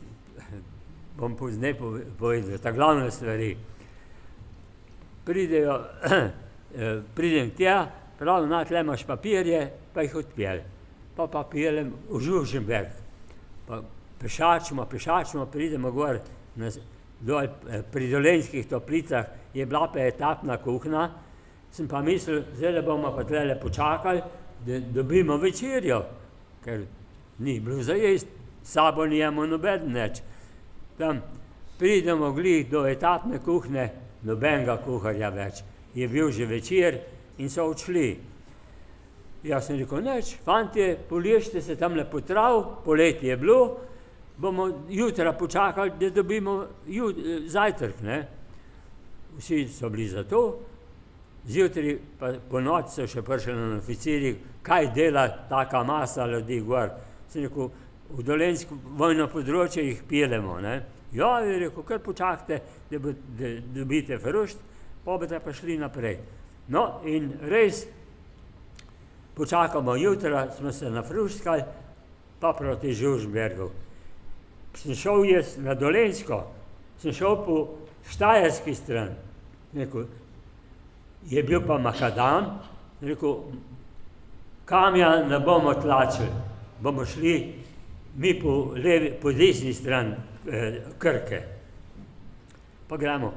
G: bom pozneje povedal, ta glavne stvari. Pridem tja, prav, tle imaš papirje, pa jih odpelj. Pa peljem v Žuženberg. Pa pešačimo, pridemo gor, dol pri Dolenjskih toplicah je bila pa etapna kuhna, sem pa mislil, zdaj bomo pa tlele počakali, da dobimo večerjo, ker ni bilo za jesti, sabo nijemo nobeden neč. Tam pridemo glih do etapne kuhne, nobenega kuharja več. Je bil že večer in so odšli. Jaz sem rekel, neč, fantje, poležite se tamle po trav, poletje je bilo, bomo jutra počakali, da dobimo zajtrk, ne. Vsi so bili za to, zjutraj pa po noči so še prišli na oficirji, kaj dela taka masa ljudi gor. Sem rekel, v dolenjsko vojno področje jih peljemo, ne. Ja, je rekel, kar počakajte, da dobite frušt, pa boste pa šli naprej. No, in res, počakamo jutra, smo se nafruštkali, pa proti Žuženbergu. Sem šel jaz na Dolenjsko, sem šel po štajerski stran. Rekel, je bil pa makadam, rekel, kamja ne bomo tlačili, bomo šli mi po desni stran Krke. Pa gremo,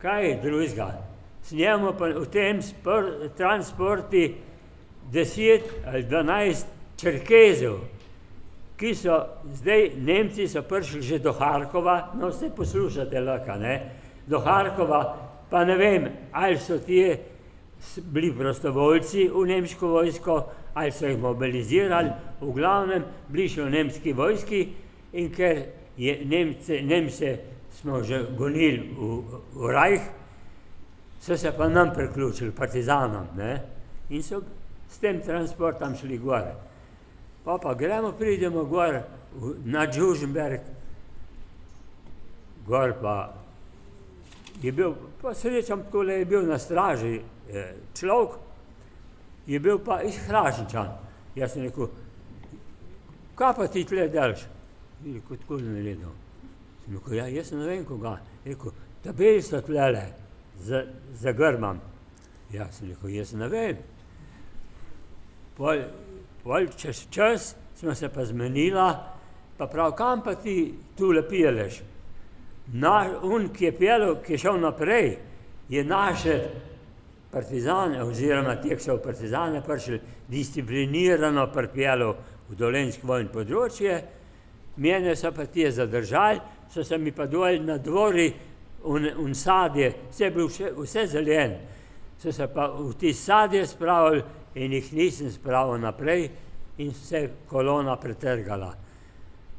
G: kaj je drugega? Snijemo pa v tem transporti 10 ali 12 Čerkezov, ki so zdaj, Nemci so prišli že do Harkova, no vse poslušate lahko, ne, do Harkova, pa ne vem, ali so ti bili prostovoljci v nemško vojsko, ali so jih mobilizirali, v glavnem bili še v nemški vojski in ker je Nemce smo že gonili v Rajh, so se pa nam priključili, partizanom, ne, in so s tem transportom šli gor. Pa pridemo gor na Žuženberg, gor pa je bil, pa srečam takole, je bil na straži človek, je bil pa iz Hrašenčan. Jaz sem rekel, kaj pa ti tle delaš? Je rekel, tako da ne gledal. Sem rekel, ja, jaz ne vem koga. Je rekel, tabeli so tlele, za grmam. Ja, sem rekel, jaz ne vem. Pol čez čas smo se pa zmenila, pa prav, kam pa ti tule peleš? On, ki je pelil, ki je šel naprej, je naše partizane, oziroma teh, ki so v partizane prišli, disciplinirano pripeljal v Dolenjsko vojno področje, mene so pa tije zadržali, so se mi pa dol na dvori un sadje, vse je bil vse zelen, so se pa v ti sadje spravili in jih nisem spravil naprej in se kolona pretrgala.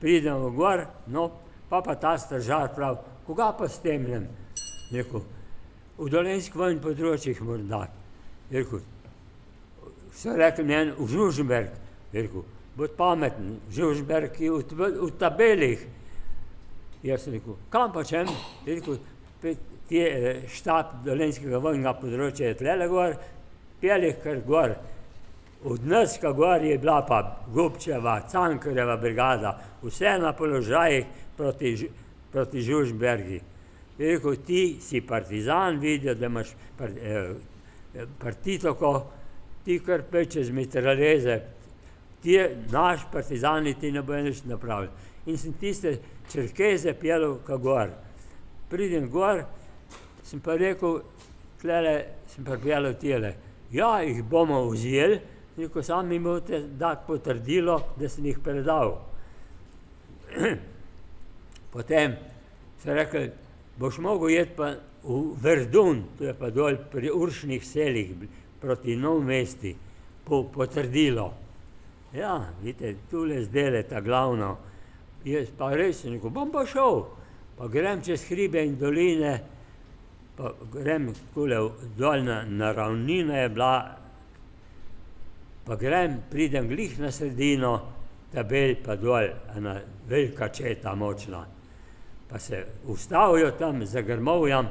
G: Pridemo gor, no, pa ta stražar pravi, koga pa stemljem? Rekel, v Dolenjsko vojno področjih morda. Rekel, so rekli meni, v Žužemberg. Rekel, bod pameten, Žužemberg je v tabelih. Jaz sem rekel, kam pa čem? Rekel, štab Dolenjskega vojnega področja je tlele gor, pelih kar gor. Od nas, ka gor je bila pa Gubčeva, Cankarjeva brigada, vse na položajih proti Žužembergi. Rekel, ti si partizan, vidijo, da imaš partitoko, ti kar pej čez mitraljeze, naš partizani ti ne bojo nič napravili. In sem tiste čerkeze pelil ka gor. Pridem gor, sem pa rekel, tlele sem pripelil tele. Ja, jih bomo vzeli, rekel, sam mi morate dati potrdilo, da sem jih predal. Potem so rekli, boš mogel jeti pa v Verdun, to je pa dol pri Uršnih selih, proti Novi Mesti, po potrdilo. Ja, vidite, tule zdele ta glavno. Jaz pa res sem rekel, bom pa šel, pa grem čez hribe in doline, pa grem tule dol na ravnina je bila, pa grem, pridem glih na sredino, tabel pa dol, ena velika četa močna. Pa se ustavijo tam za grmovjem,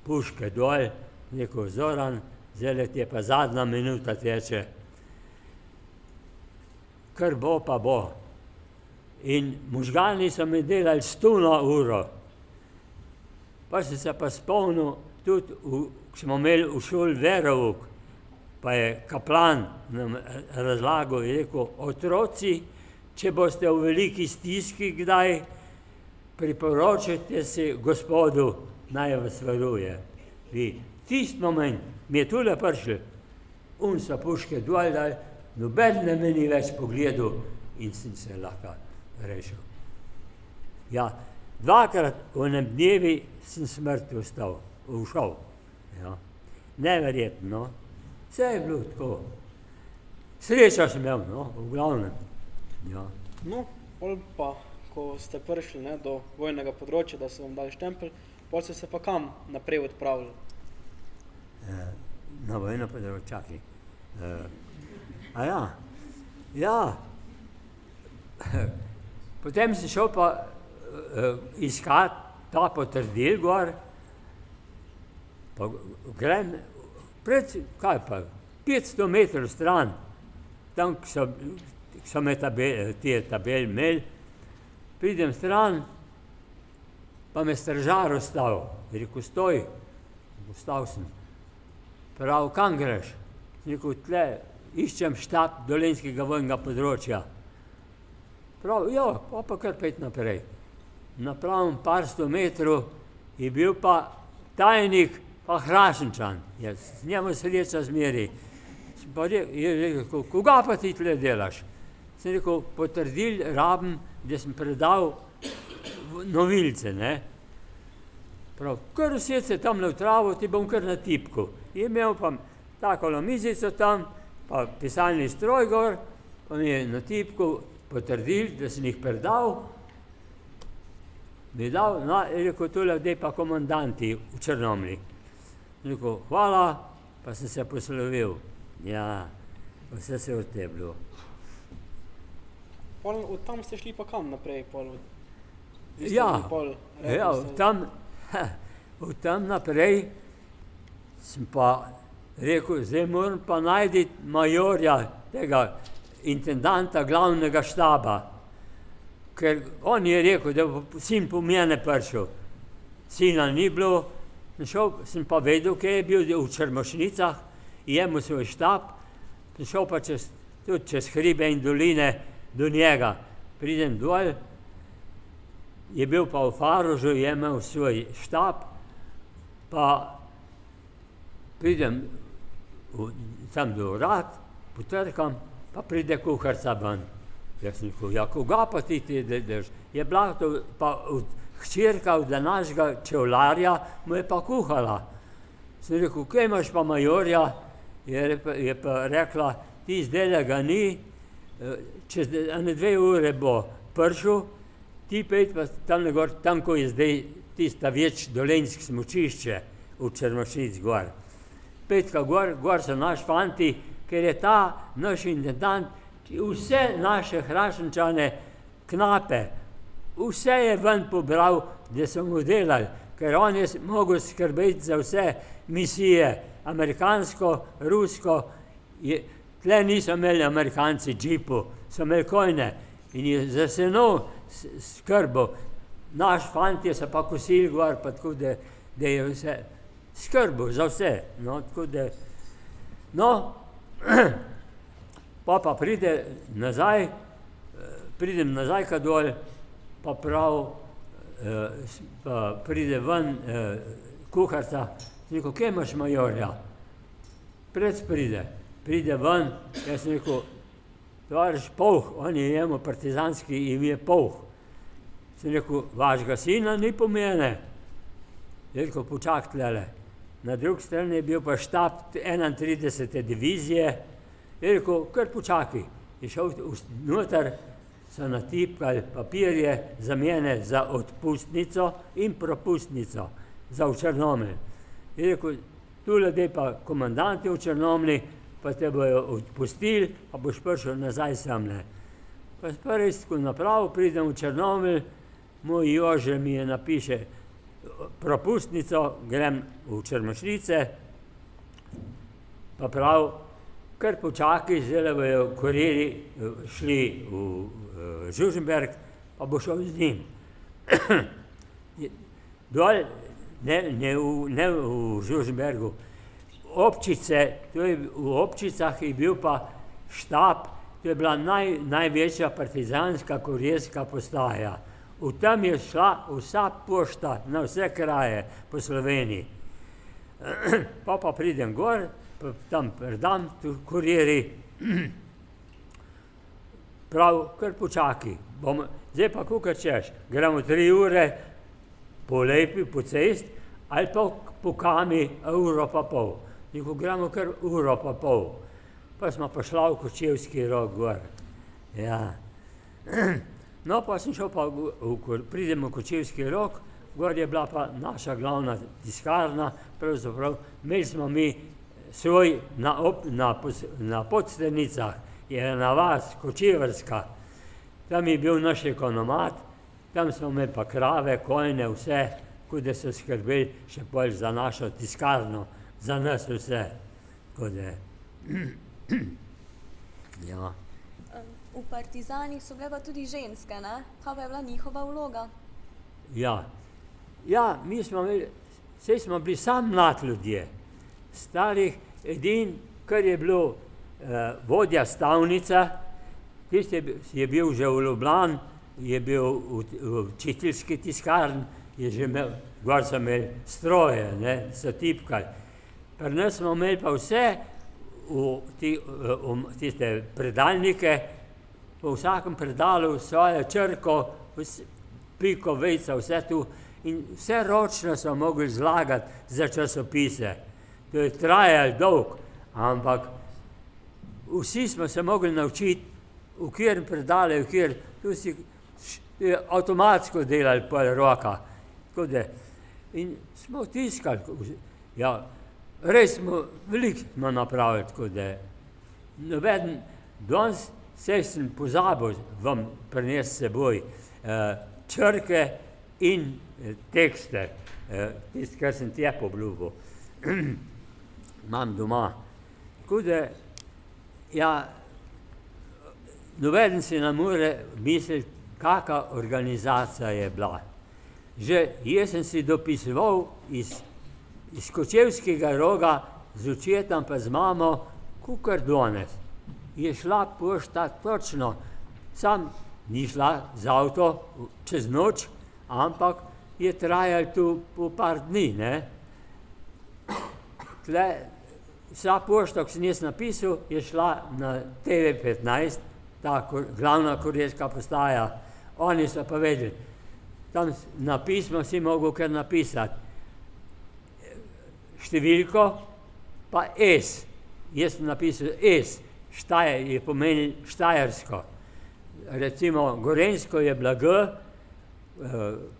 G: puške dol, rekel, Zoran, zdaj je pa zadnja minuta teče. Kar bo, pa bo. In možgani so mi delali 100 uro. Pa sem se pa spomnil, tudi smo imeli v šoli verouk, pa je kaplan nam razlagal, je rekel, otroci, če boste v veliki stiski kdaj, priporočite si Gospodu, naj vas varuje. Tist moment mi je tule prišel, so puške dol dal, noben ne me ni več pogledal in sem se lahko rešil. Ja, 2krat v enem dnevi sem smrti ušel. Ja. Neverjetno, vse je bilo tako. Srečo sem imel, no, v glavnem. Ja.
F: No, pol pa, ko ste prišli do vojnega področja, da so vam dali štempelj, pol ste se pa kam naprej odpravili?
G: Na vojno področje, čakaj. Ja. Potem sem šel pa iskat ta potrdil gor, pa grem pred, 500 metrov stran, tam, ki so me te tabel imeli, pridem stran, pa me stražar ostal. Rekel, stoj, ostal sem. Prav, kam greš? Rekel, tle, iščem štab Dolenjskega vojnega področja. Prav, ja, pa kar pet naprej. Napravim par 100 metrov je bil pa tajnik, pa Hrašenčan. Z njemu sreča zmeri. Je rekel, koga pa ti tle delaš? Sem rekel, potrdil rabim, da sem predal novilce, ne. Prav, kar usedel se tam v travo, ti bom kar na tipku. Je imel pa takolo mizico tam, pa pisalni stroj gor, pa mi je na tipku potrdil, da sem jih predal. Mi je dal, no, je rekel, tule vdej pa komandanti v Črnomlji. Rekel, hvala, pa sem se poslovil. Ja, vse se od te bilo.
F: Od tam ste šli pa kam naprej?
G: Od tam naprej sem pa rekel, zdaj moram pa najti majorja, tega intendanta glavnega štaba, ker on je rekel, da bo sin po mene prišel. Sina ni bilo, sem pa vedel, kje je bil v Črmošnicah, jemu svoj štab, šel pa tudi čez hribe in doline do njega. Pridem dol, je bil pa v Farožu, je imel svoj štab, pa pridem tam do vrat, potrkam, pa pride kuharica ven. Jaz sem rekel, ja, koga pa ti ideš? Je bila to pa hčerka od današnjega čevlarja, mu je pa kuhala. Sem rekel, kaj imaš pa majorja? Je pa rekla, ti zdaj ga ni, čez 2 ure bo prišel, ti pejt pa tam, ko je zdaj tista več dolenjsk smučišče v Črnošic gor. Petka gor so naš fanti, ker je ta naš intendant vse naše Hrašenčane knape, vse je ven pobral, da so mu delali, ker on je mogel skrbeti za vse misije, amerikansko, rusko, tle niso imeli Amerikanci džipu, so imeli kojne in je za seno skrbo. Naš fantje so pa kosili gor, pa tako da je vse skrbo za vse. No, tako da, no, pa pridem nazaj ka dol, pa prav, pa pride ven kuharica, rekel, kje imaš majorja? Pride ven, jaz sem rekel, tovariš Povh, on je imel partizanski ime Povh. Sem rekel, vašega sina ni po mene. Je rekel, počak tlele. Na drugi strani je bil pa štab 31. divizije. Je rekel, kar počaki. Je šel noter, so natipkali papirje za mene za odpustnico in propustnico za v Črnomlj. Je rekel, tule dej pa komandanti v Črnomlji, pa te bojo odpustili, pa boš prišel nazaj semle. Pa prvi naprav, pridem v Črnomlj, moj Jože mi je napiše propustnico, grem v Črnošnice, pa prav, kar počaki, zdaj bojo kuriri šli v Žužemberg, pa bo šel z njim. Dol, ne v Žužembergu, Občice, v Občicah je bil pa štab, to je bila največja partizanska kurirska postaja. V tam je šla vsa pošta na vse kraje po Sloveniji. Pa pridem gor, pa tam predam kuriri, prav, kar počaki. Zdaj pa kukaj češ, gremo 3 ure po lepi, po cest, ali pa po kami 1,5 ure. Niko gremo kar 1,5 ure. Pa smo pa šla v Kočevski Rog gor. Ja. No, pa sem šel pa, pridemo v Kočevski Rog, gor je bila pa naša glavna tiskarna, pravzaprav, imeli smo mi svoj na Podstenicah, je na vas, Kočevrska, tam je bil naš ekonomat, tam smo imeli pa krave, kojne, vse, kude so skrbeli še bolj za našo tiskarno, za nas vse. Kude. Ja.
H: V partizanih so bile pa tudi ženske, ne? Kaj pa je bila njihova vloga?
G: Ja, mi smo imeli, saj smo bili sam mlad ljudje, starih, edin, kar je bilo vodja stavnica, tisti je bil že v Ljubljani, je bil v učiteljski tiskarni, je že imel, gor so imeli stroje, ne, so tipkali. Pri nas smo imeli pa vse tiste predalnike, po vsakem predalu svojo črko, piko, vejca, vse tu in vse ročno smo mogli zlagati za časopise. To je trajalo dolgo, ampak vsi smo se mogli naučiti, v kjer predale, v kjer, tu si avtomatsko delali pol roka. Tako da, in smo tiskali, ja, res smo veliko napravili, tako da, nobeden, danes saj sem pozabil vam prinesti seboj črke in tekste, tisto, kar sem te pobljubil, imam doma. Tako da, ja, nobeden si ne more misliti, kakva organizacija je bila. Že jaz sem si dopisoval iz Kočevskega Roga z očetom pa z mamo, kukar danes. Je šla pošta točno, sam ni šla z avto čez noč, ampak je trajalo tu po par dni, ne. Tle vsa pošta, ki sem jaz napisal, je šla na TV15, ta glavna kurirska postaja. Oni so pa vedeli, tam na pismo si mogel kar napisati številko, pa S. Jaz sem napisal S, je pomeni štajersko. Recimo Gorenjsko je bila G,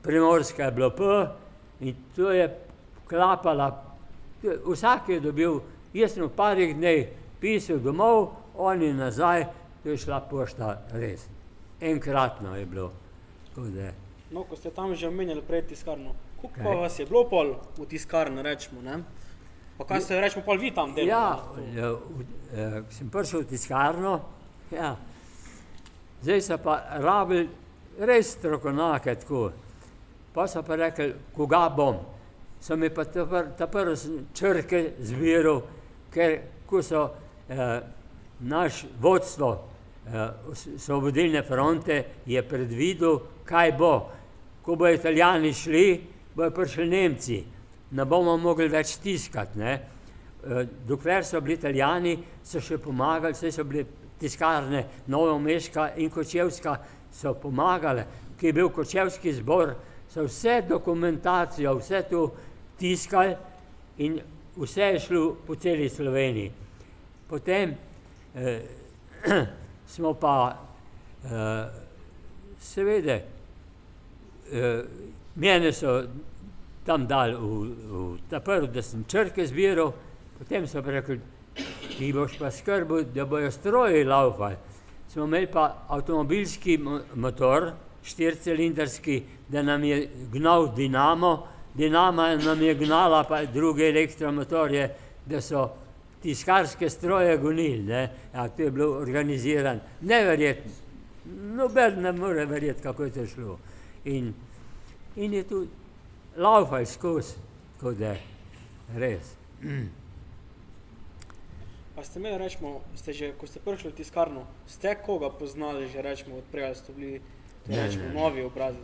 G: Primorska je bilo P in to je klapala. Vsak je dobil, jaz sem v parih dneh pisal domov, oni nazaj, to je šla pošta res. Enkratno je bilo.
F: No, ko ste tam že omenjali prej tiskarno, koliko pa vas je bilo pol v tiskarni, rečemo, ne? Pa kaj ste, rečemo, pol vi tam delali?
G: Ja, sem prišel v tiskarno, ja. Zdaj so pa rabili res strokovnjake tako. Pa so pa rekli, koga bom. So mi pa ta prvo črke zbiral, ker ko so naš vodstvo Osvobodilne fronte je predvidel, kaj bo. Ko bo Italijani šli, bojo prišli Nemci. Ne bomo mogli več tiskati, ne. Dokler so bili Italijani, so še pomagali, vse so bili tiskarne Novomeška in Kočevska so pomagale. Ki je bil Kočevski zbor, so vse dokumentacijo, vse to tiskali in vse je šlo po celi Sloveniji. Potem smo pa seveda mene so tam dali v ta prvi, da sem črke zbiral, potem so pa rekli, ti boš pa skrbel, da bojo stroji laufali. Smo imeli pa avtomobilski motor, 4-cilinderski, da nam je gnal Dinama nam je gnala pa druge elektromotorje, da so tiskarske stroje gonili, ne. Ja, to je bilo organiziran. Neverjetno. Noben ne more verjeti, kako je to šlo. In je tu laufal skozi, tako da res.
F: Pa ste imeli, rečemo, ko ste prišli v tiskarno, ste koga poznali že, rečemo, odprej, ali ste bili, rečemo, novi obrazi?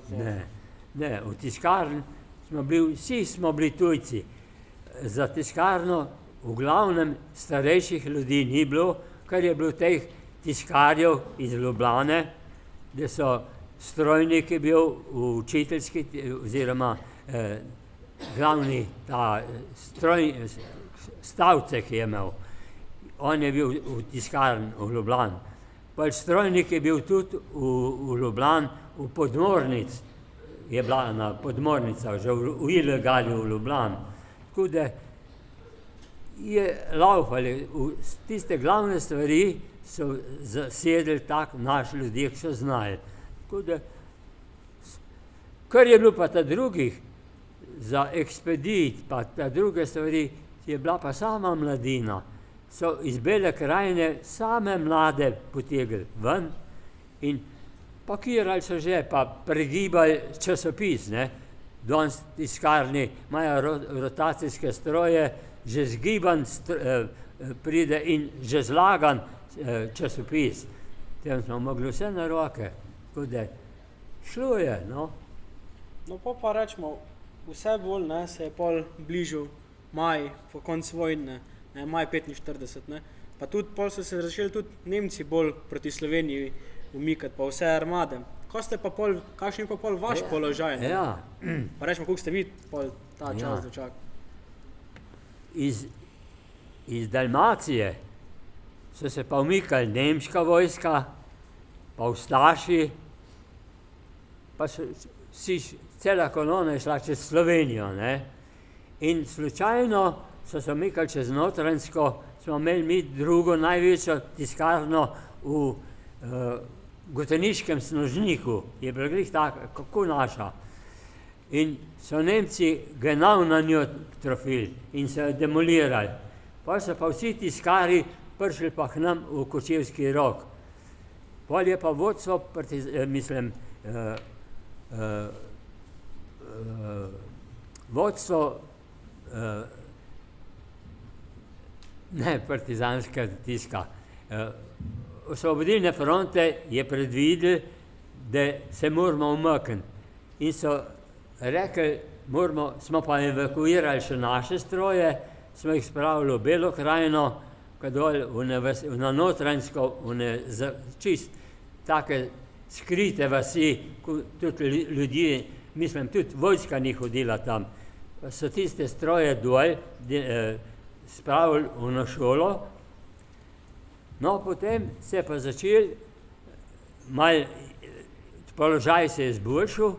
G: Ne, v tiskarni vsi smo bili tujci. Za tiskarno v glavnem starejših ljudi ni bilo, ker je bilo teh tiskarjev iz Ljubljane, da so strojnik je bil v učiteljski, oziroma glavni ta stavcek je imel. On je bil v tiskarni v Ljubljani. Pa strojnik je bil tudi v Ljubljani, v Podmornici. Je bila ena podmornica, že v ilegali v Ljubljani. Tako da je laufali, tiste glavne stvari so zasedli tak naši ljudje, ki so znali. Tako da, kar je bilo pa ta drugih, za ekspedit, pa ta druge stvari, je bila pa sama mladina. So iz Bele krajine same mlade potegli ven in pakirali so že, pa pregibali časopis, ne. Danes tiskarni imajo rotacijske stroje, že zgiban pride in že zlagan časopis. Tem smo mogli vse na roke, tako da šlo je, no.
F: No, pa rečemo, vse bolj, ne, se je pol bližal maj, po koncu vojne, ne, maj 45, ne. Pa tudi pol so se začeli tudi Nemci bolj proti Sloveniji umikati, pa vse armade. Kakšen je pa pol vaš položaj? Ne?
G: Ja.
F: Pa rečemo, koliko ste vi pol ta čas dočakali?
G: Iz Dalmacije so se pa umikali nemška vojska, pa ustaši, pa cela kolona je šla čez Slovenijo, ne. In slučajno so se umikali čez Notranjsko, smo imeli mi drugo največjo tiskarno v Goteniškem Snožniku, je bila glih taka, kako naša. In so Nemci genau na njo trofili in so jo demolirali. Pa so pa vsi tiskari prišli pa k nam v Kočevski Rog. Pol je pa vodstvo, vodstvo ne partizanska tiska, Osvobodilne fronte je predvidel, da se moramo umakniti. In so rekli, smo pa evakuirali še naše stroje, smo jih spravili v Belo krajino, dol na Notranjsko, čist take skrite vasi, tudi ljudje, mislim, tudi vojska ni hodila tam. So tiste stroje dol spravili v šolo. No, potem se je pa začel, položaj se je izboljšal,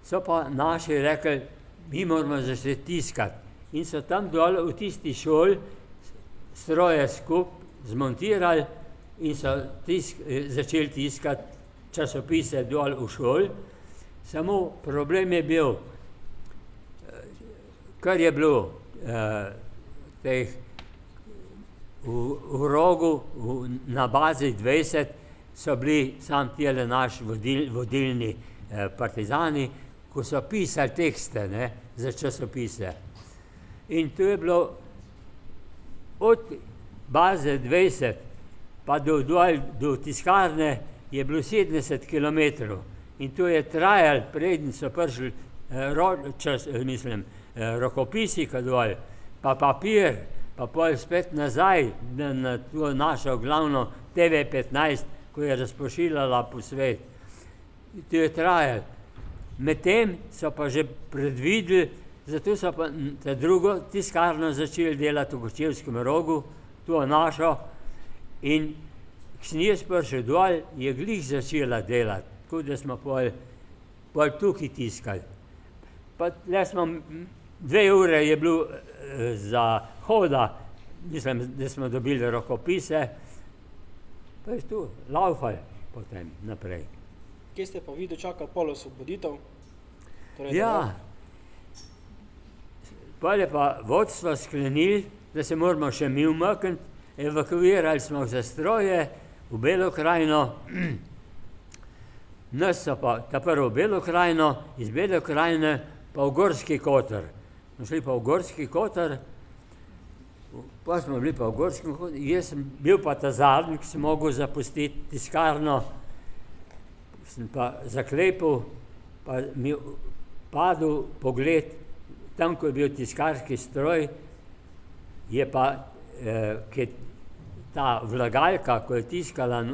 G: so pa naši rekli, mi moramo začeti tiskati. In so tam dol v tisti šoli stroje zmontirali in so začeli tiskati časopise dol v šoli. Samo problem je bil, kar je bilo v Rogu na bazi 20 so bili sam tile naši vodilni partizani, ko so pisali tekste, ne, za časopise. In to je bilo od baze 20 pa do tiskarne je bilo 70 kilometrov. In to je trajalo, preden so prišli rokopisi dol, pa papir, pa pol spet nazaj na to našo glavno TV15, ko je razpošiljala po svet. To je trajalo. Medtem so pa že predvideli, zato so pa ta drugo tiskarno začeli delati v Kočevskem Rogu, to našo, in ko sem jaz prišel dol, je glih začela delati, tako da smo pol tukaj tiskali. Pa le smo 2 ure je bilo za hoda, mislim, da smo dobili rokopise, pa je tu laufali potem naprej.
F: Kje ste pa vi dočakali pol osvoboditev?
G: Ja, pol je pa vodstvo sklenili, da se moramo še mi umakniti, evakuirali smo vse stroje v Belo krajino, nas so pa ta prvo v Belo krajino, iz Bele krajine pa v Gorski Kotar. Smo šli pa v Gorski Kotar, pa smo bili pa v Gorskem Kotar, jaz sem bil pa ta zadnji, ki sem mogel zapustiti tiskarno, sem pa zaklepal, pa mi padel pogled, tam, ko je bil tiskarski stroj, je pa ta vlagalka, ko je tiskala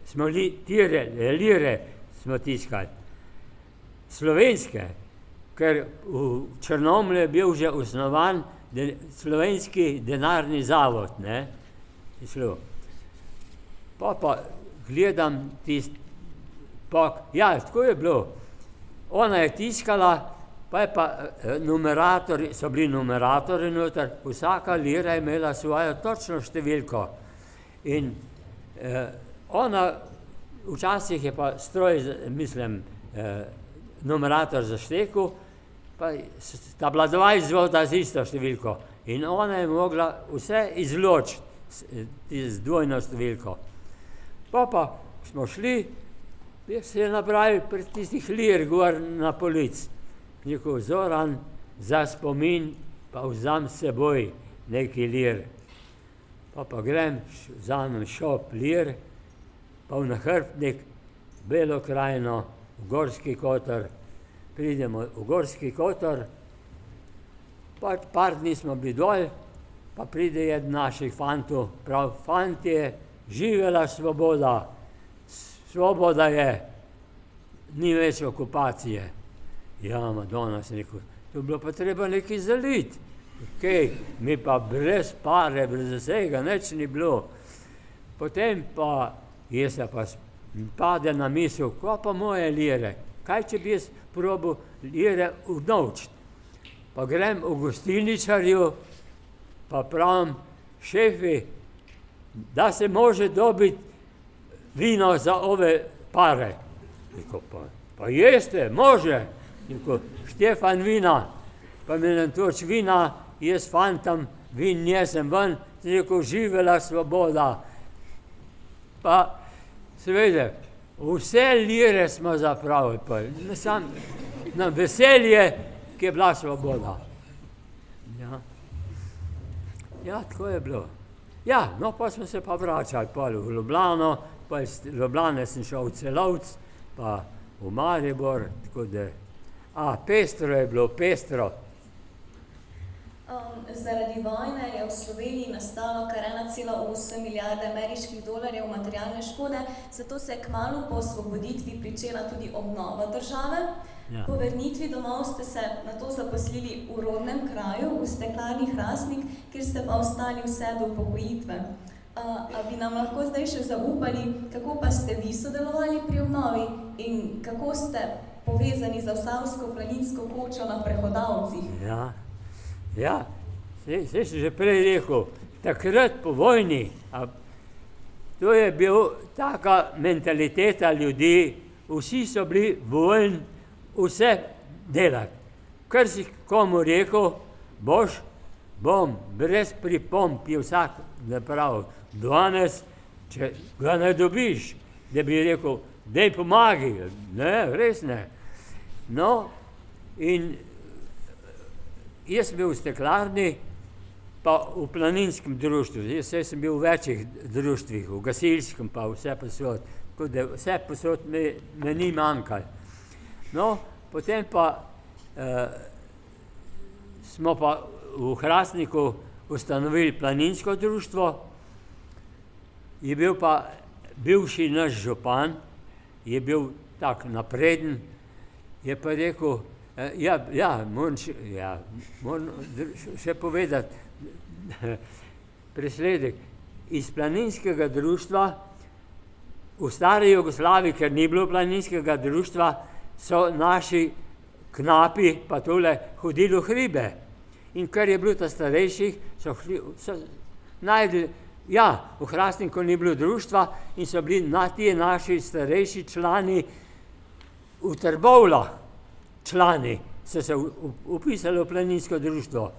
G: smo lire smo tiskali, slovenske, ker v Črnomlju je bil že osnovan slovenski denarni zavod, ne, pa gledam ja, tako je bilo, ona je tiskala, pa je pa numeratorji, so bili numeratorji noter, vsaka lira je imela svojo točno številko. In ona, včasih je pa stroj, mislim, numerator zaštekel, pa sta bila 2 izvoda z isto številko. In ona je mogla vse izločiti z dvojno številko. Pa smo šli, se je napravil pred tistih lir gor na polic. Njihov Zoran, za spomin, pa vzam seboj neki lir. Pa grem, vzamem šop lir, pa v nahrbtnik, Belo krajino, v Gorski Kotar. Pridemo v Gorski Kotar, pa par dni smo bili dol, pa pride eden naših fantov, prav, fantje, živela svoboda, svoboda je, ni več okupacije. Ja, Madonna, sem rekel, to bilo pa treba nekaj zaliti. Mi pa brez pare, brez vsega, nič ni bilo. Potem pa, jaz se pa pade na misel, ko pa moje lire, kaj če bi jaz probil lire vnovčiti. Pa grem v gostilničarju, pa pravim, šefi, da se može dobiti vino za ove pare. Rekel, pa jeste, može. Rekel, Štefan vina, pa mi nantoč vina, jaz fantam vin nesem ven, rekel, živela svoboda. Pa seveda, vse lire smo zapravili, pa na veselje, ki je bila svoboda. Ja, tako je bilo. Ja, no pa smo se pa vračali v Ljubljano, pa iz Ljubljane sem šel v Celovec, pa v Maribor, tako da, pestro je bilo, pestro.
H: Zaradi vojne je v Sloveniji nastalo kar 1,8 milijarde ameriških dolarjev materialne škode, zato se je kmalu po osvoboditvi pričela tudi obnova države.
G: Ja.
H: Po vrnitvi domov ste se nato zaposlili v rodnem kraju, v steklarni Hrastnik, kjer ste pa ostali vse do upokojitve. A bi nam lahko zdaj še zaupali, kako pa ste vi sodelovali pri obnovi in kako ste povezani za Zasavsko planinsko kočo na Prehodavcih?
G: Ja, saj sem že prej rekel, takrat po vojni, to je bil taka mentaliteta ljudi, vsi so bili voljni vse delati. Kar si komu rekel, bom, brez pripomb je vsak napravil. Danes, če ga ne dobiš, da bi rekel, daj pomagi, ne, res ne. No, in jaz sem bil v steklarni, pa v planinskem društvu. Jaz sem bil v večjih društvih, v gasilskem pa vse posod. Tako da vse posod me ni manjkalo. No, potem pa smo pa v Hrastniku ustanovili planinsko društvo. Je bil pa bivši naš župan, je bil tak napreden, je pa rekel, moram še povedati, presledek. Iz planinskega društva, v stari Jugoslaviji, ker ni bilo planinskega društva, so naši knapi pa tole hodili v hribe. In ker je bilo ta starejših, so najdli, v Hrastniku ni bilo društva in so bili ti naši starejši člani v Trbovljah. Člani so se upisali v planinsko društvo.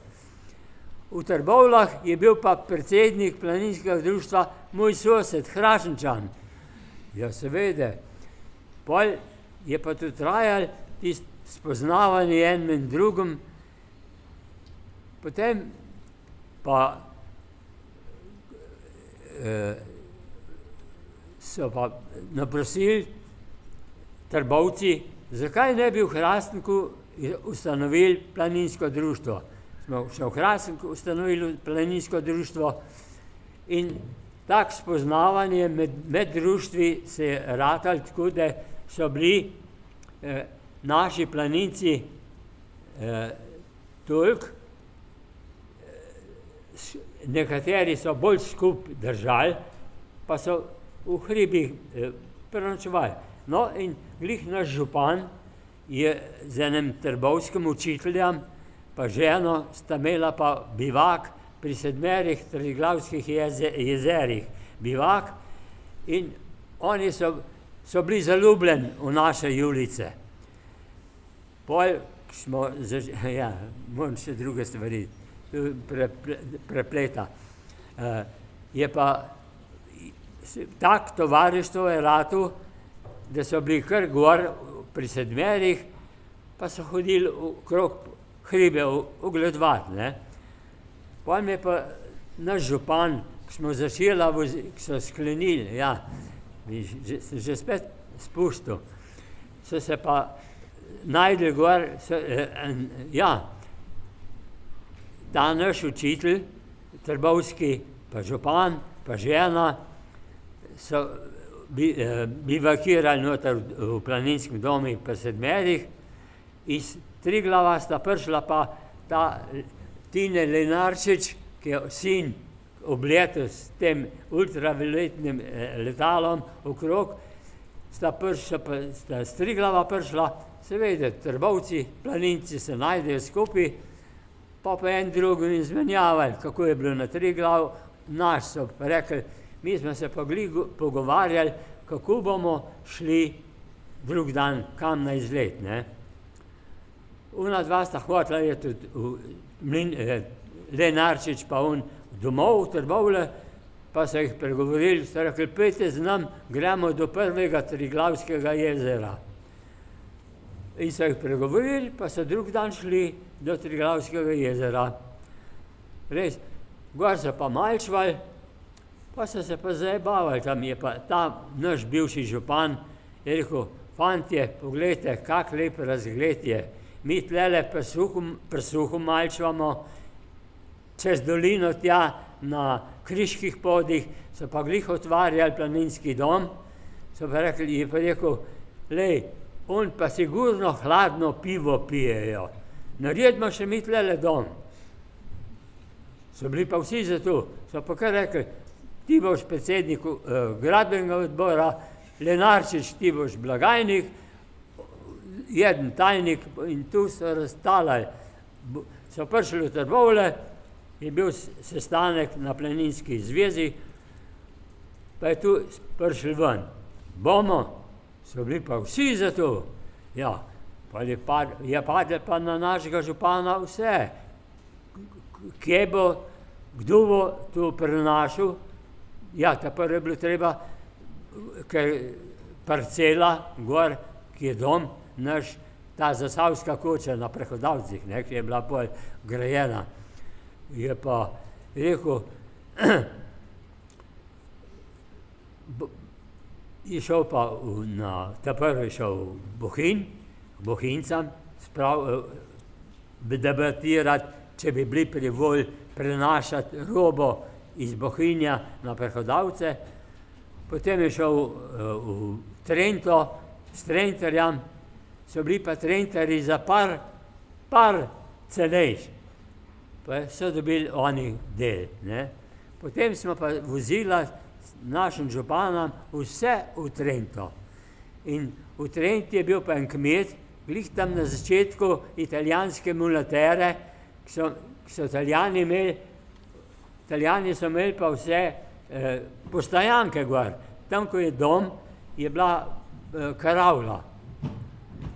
G: V Trbovljah je bil pa predsednik planinskega društva moj sosed, Hrašenčan. Ja, seveda. Pol je pa tudi trajalo tisto spoznavanje enem in drugim. Potem pa so pa naprosili Trbovci, zakaj ne bi v Hrastniku ustanovili planinsko društvo. Smo še v Hrastniku ustanovili planinsko društvo in tak spoznavanje med društvi se je ratalo tako, da so bili naši planinci toliko, nekateri so bolj skupaj držali, pa so v hribih prenočevali. No in glih naš župan je z enim trbovskim učiteljem, pa ženo sta imela pa bivak pri 7 Triglavskih jezerih. Bivak in oni so bili zaljubljeni v naše Julice. Pol smo, moram še druge stvari, prepleta. Je pa tak tovarištvo je ratu, da so bili kar gor pri 7, pa so hodili okrog hribe ogledovati, ne. Potem je pa naš župan, ko smo začeli, ko so sklenili, sem že spet spustil, so se pa najdli gor, ta naš učitelj, trbovski, pa župan, pa žena, so bivakirali noter v planinskem domu pri 7. Iz Triglava sta prišla pa ta Tine Lenarčič, ki je sin obletel s tem ultravioletnim letalom okrog, sta s Triglava prišla, seveda Trbovci, planinci se najdejo skupaj, pa en drugim izmenjavali, kako je bilo na Triglav, naš so rekli, mi smo se pa pogovarjali, kako bomo šli drug dan kam na izlet, ne. Ona dva sta hotela je tudi Lenarčič pa on domov v Trbovlje, pa so jih pregovorili, sta rekli, pejte z nam, gremo do prvega Triglavskega jezera. In so jih pregovorili, pa so drug dan šli do Triglavskega jezera. Res, gor so pa malčvali, pa so se pa zajebavali, tam je pa ta naš bivši župan, je rekel, fantje, poglejte, kak lep razgled je, mi tlele pri suhu malčvamo čez dolino tja na Kriških podih, so pa glih otvarjali planinski dom, so pa rekli, je pa rekel, lej, on pa sigurno hladno pivo pijejo, naredimo še mi tlele dom. So bili pa vsi za to, so pa kar rekli, ti boš predsednik gradbenega odbora, Lenarčič, ti boš blagajnik, jeden tajnik in tu so raztalali. So prišli v Trbovlje, je bil sestanek na planinski zvezi, pa je tu prišli ven. Bomo, so bili pa vsi za to. Ja, pa je padlo pa na našega župana vse. Kje bo, kdo bo to prenašal? Ja, ta prvo je bilo treba, ker parcela gor, ki je dom, naš, ta zasavska koča na Prehodavcih, ne, ki je bila pol grajena, je pa rekel, je šel pa ta prvi je šel v Bohinj, k Bohinjcam, debatirati, če bi bili pri volji prenašati robo iz Bohinja na Prehodavce. Potem je šel v Trento s Trentarjem, so bili pa Trentarji za par cenejš, pa so dobili oni del. Ne? Potem smo pa vozila s našim županom vse v Trento. In v Trenti je bil pa en kmet, glih tam na začetku italijanske mulatere, ki so Italijani imeli, Italijani so imeli pa vse postajanke gor. Tam, ko je dom, je bila karavla.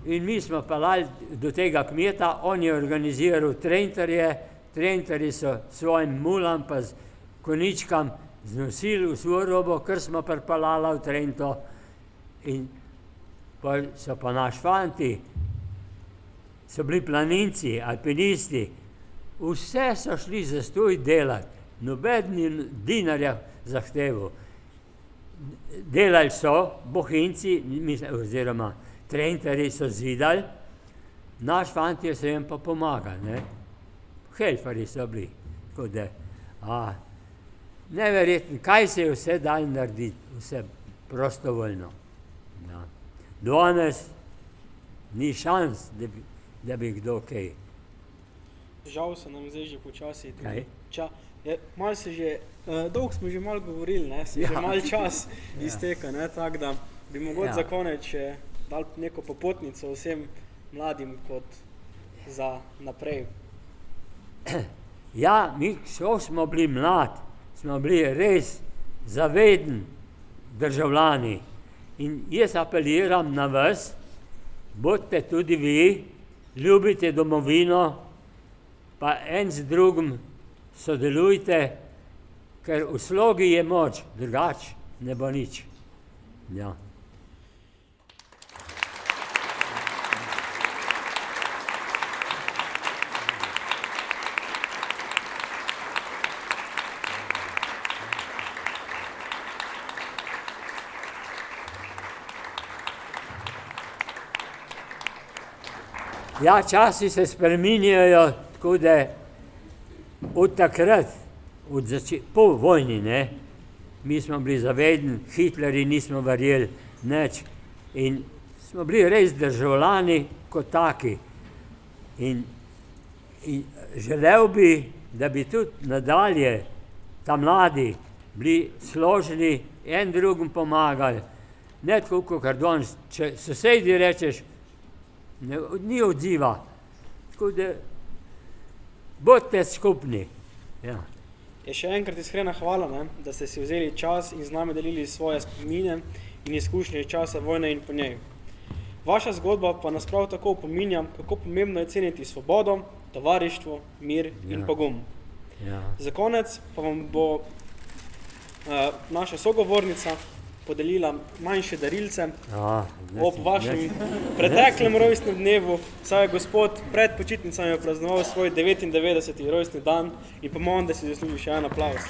G: In mi smo pelali do tega kmeta, on je organiziral Trentarje, Trentarji so svojim mulam pa z koničkam znosili v svojo robo, kar smo pripelali v Trento. In pa so pa naši fanti, so bili planinci, alpinisti, vse so šli zastoj delati, noben dinarja zahteval. Delali so, Bohinjci, oziroma Trentarji so zidali, naši fanti so jim pa pomagali, helferji so bili. Tako da, neverjetno, kaj se je vse dalo narediti, vse prostovoljno. Ja. Danes ni šans, da bi kdo kaj.
F: Žal se nam zdaj že počasi
G: Kaj?
F: Malo se že, dolgo smo že malo govorili, se že malo čas izteka, tako da bi mogoče za konec še dal neko popotnico vsem mladim kot za naprej.
G: Ja, mi smo bili mladi, smo bili res zavedni državljani in jaz apeliram na vas, bodite tudi vi, ljubite domovino, pa en z drugim sodelujte, ker v slogi je moč, drugače ne bo nič. Ja. Ja, časi se spreminjajo, tako da od takrat, po vojni, mi smo bili zavedni, Hitlerji nismo verjeli nič in smo bili res državljani kot taki. In želel bi, da bi tudi nadalje ta mladi bili složni, en drugim pomagali, ne tako kot danes, če sosedi rečeš, ni odziva, tako da bodite skupni. Ja.
F: Je še enkrat iskrena hvala, da ste si vzeli čas in z nami delili svoje spomine in izkušnje časa vojne in po njej. Vaša zgodba pa nas prav tako opominja, kako pomembno je ceniti svobodo, tovarištvo, mir in pogum.
G: Ja.
F: Za konec pa vam bo naša sogovornica podelila manjše darilce ob vašem preteklem rojstnem dnevu, saj je gospod pred počitnicami praznoval svoj 99. rojstni dan in pomagam, da si zasluži še en aplavz.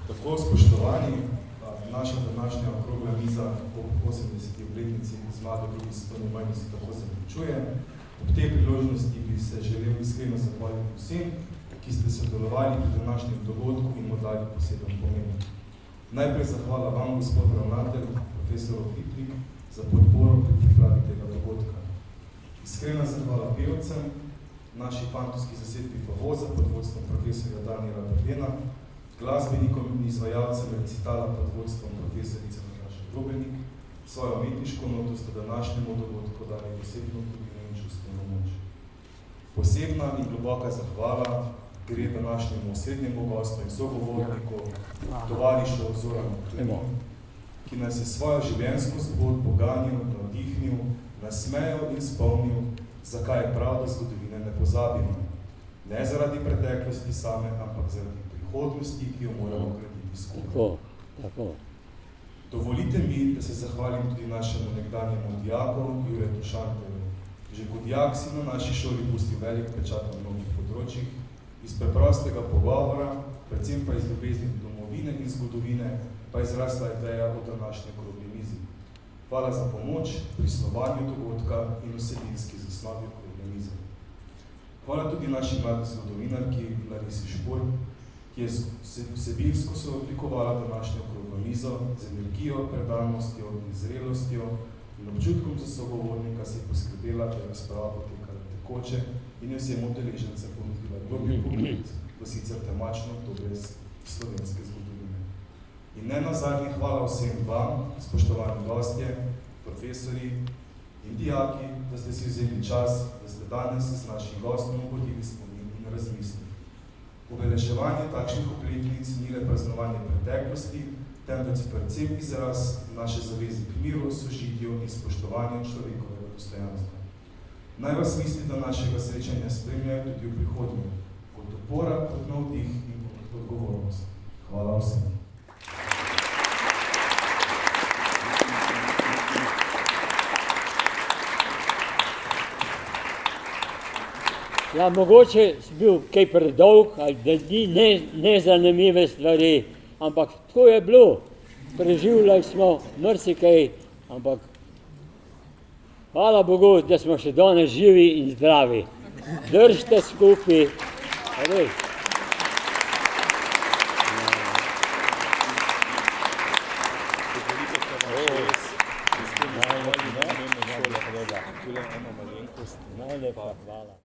A: Tako, spoštovani, naša današnja okrogla miza ob 80. obletnici zmage druge svetovne vojne se tako zaključuje. Ob tej priložnosti bi se želel iskreno zahvaliti vsem, ki ste sodelovali pri današnjem dogodku in mu dali poseben pomen. Najprej zahvala vam, gospod ravnatelj, profesor Okripnik, za podporo pri pripravi tega dogodka. Iskrena zahvala pevcem, naši fantovski zasedbi Fahoza pod vodstvom profesorja Danijela Brdena, glasbenikom in izvajalcem recitala pod vodstvom profesorice Nataše Grobelnik. Svojo umetniško noto sta današnjemu dogodku dali posebno kulturno in čustveno moč. Posebna in globoka zahvala gre današnjemu osrednjemu gostu in sogovorniku, tovarišu Zoranu Klemenu, ki nas je svojo življenjsko zgodbo poganil, navdihnil, nasmejal in spomnil, zakaj je prav, da zgodovine ne pozabimo. Ne zaradi preteklosti same, ampak zaradi prihodnosti, ki jo moramo graditi skupaj.
G: Tako.
A: Dovolite mi, da se zahvalim tudi našemu nekdanjemu dijaku, Juretu Šanterju. Že kot dijak si na naši šoli pustil velik pečat na mnogih področjih, iz preprostega pogovora, predvsem pa iz ljubezni do domovine in zgodovine, pa je izrasla ideja o današnji okrogli mizi. Hvala za pomoč pri snovanju dogodka in vsebinski zasnovi okrogle mize. Hvala tudi naši mladi zgodovinarki Larisi Špor, ki je vsebinsko sooblikovala današnjo okroglo mizo z energijo, predanostjo in zrelostjo in občutkom za sogovornika si poskrbela, da je razprava potekala tekoče in je vsem udeležencem ponudila globlji pogled v sicer temačno obdobje slovenske zgodovine. In ne nazadnje hvala vsem vam, spoštovani gostje, profesori in dijaki, da ste si vzeli čas, da ste danes s našim gostom obudili spomin in razmislili. Obeleževanje takšnih obletnic ni le praznovanje preteklosti, temveč predvsem izraz naše zaveze k miru, sožitju in spoštovanju človekovega dostojanstva. Naj vas misli, da našega srečanja spremljajo tudi v prihodnje, kot opora, kot navdih in kot odgovornost. Hvala vsem.
G: Ja, mogoče si bil kaj predolg, ali da ni nezanimive stvari, ampak tako je bilo. Preživljali smo marsikaj, ampak hvala Bogu, da smo še danes živi in zdravi. Držite skupaj. Res. Najlepša hvala.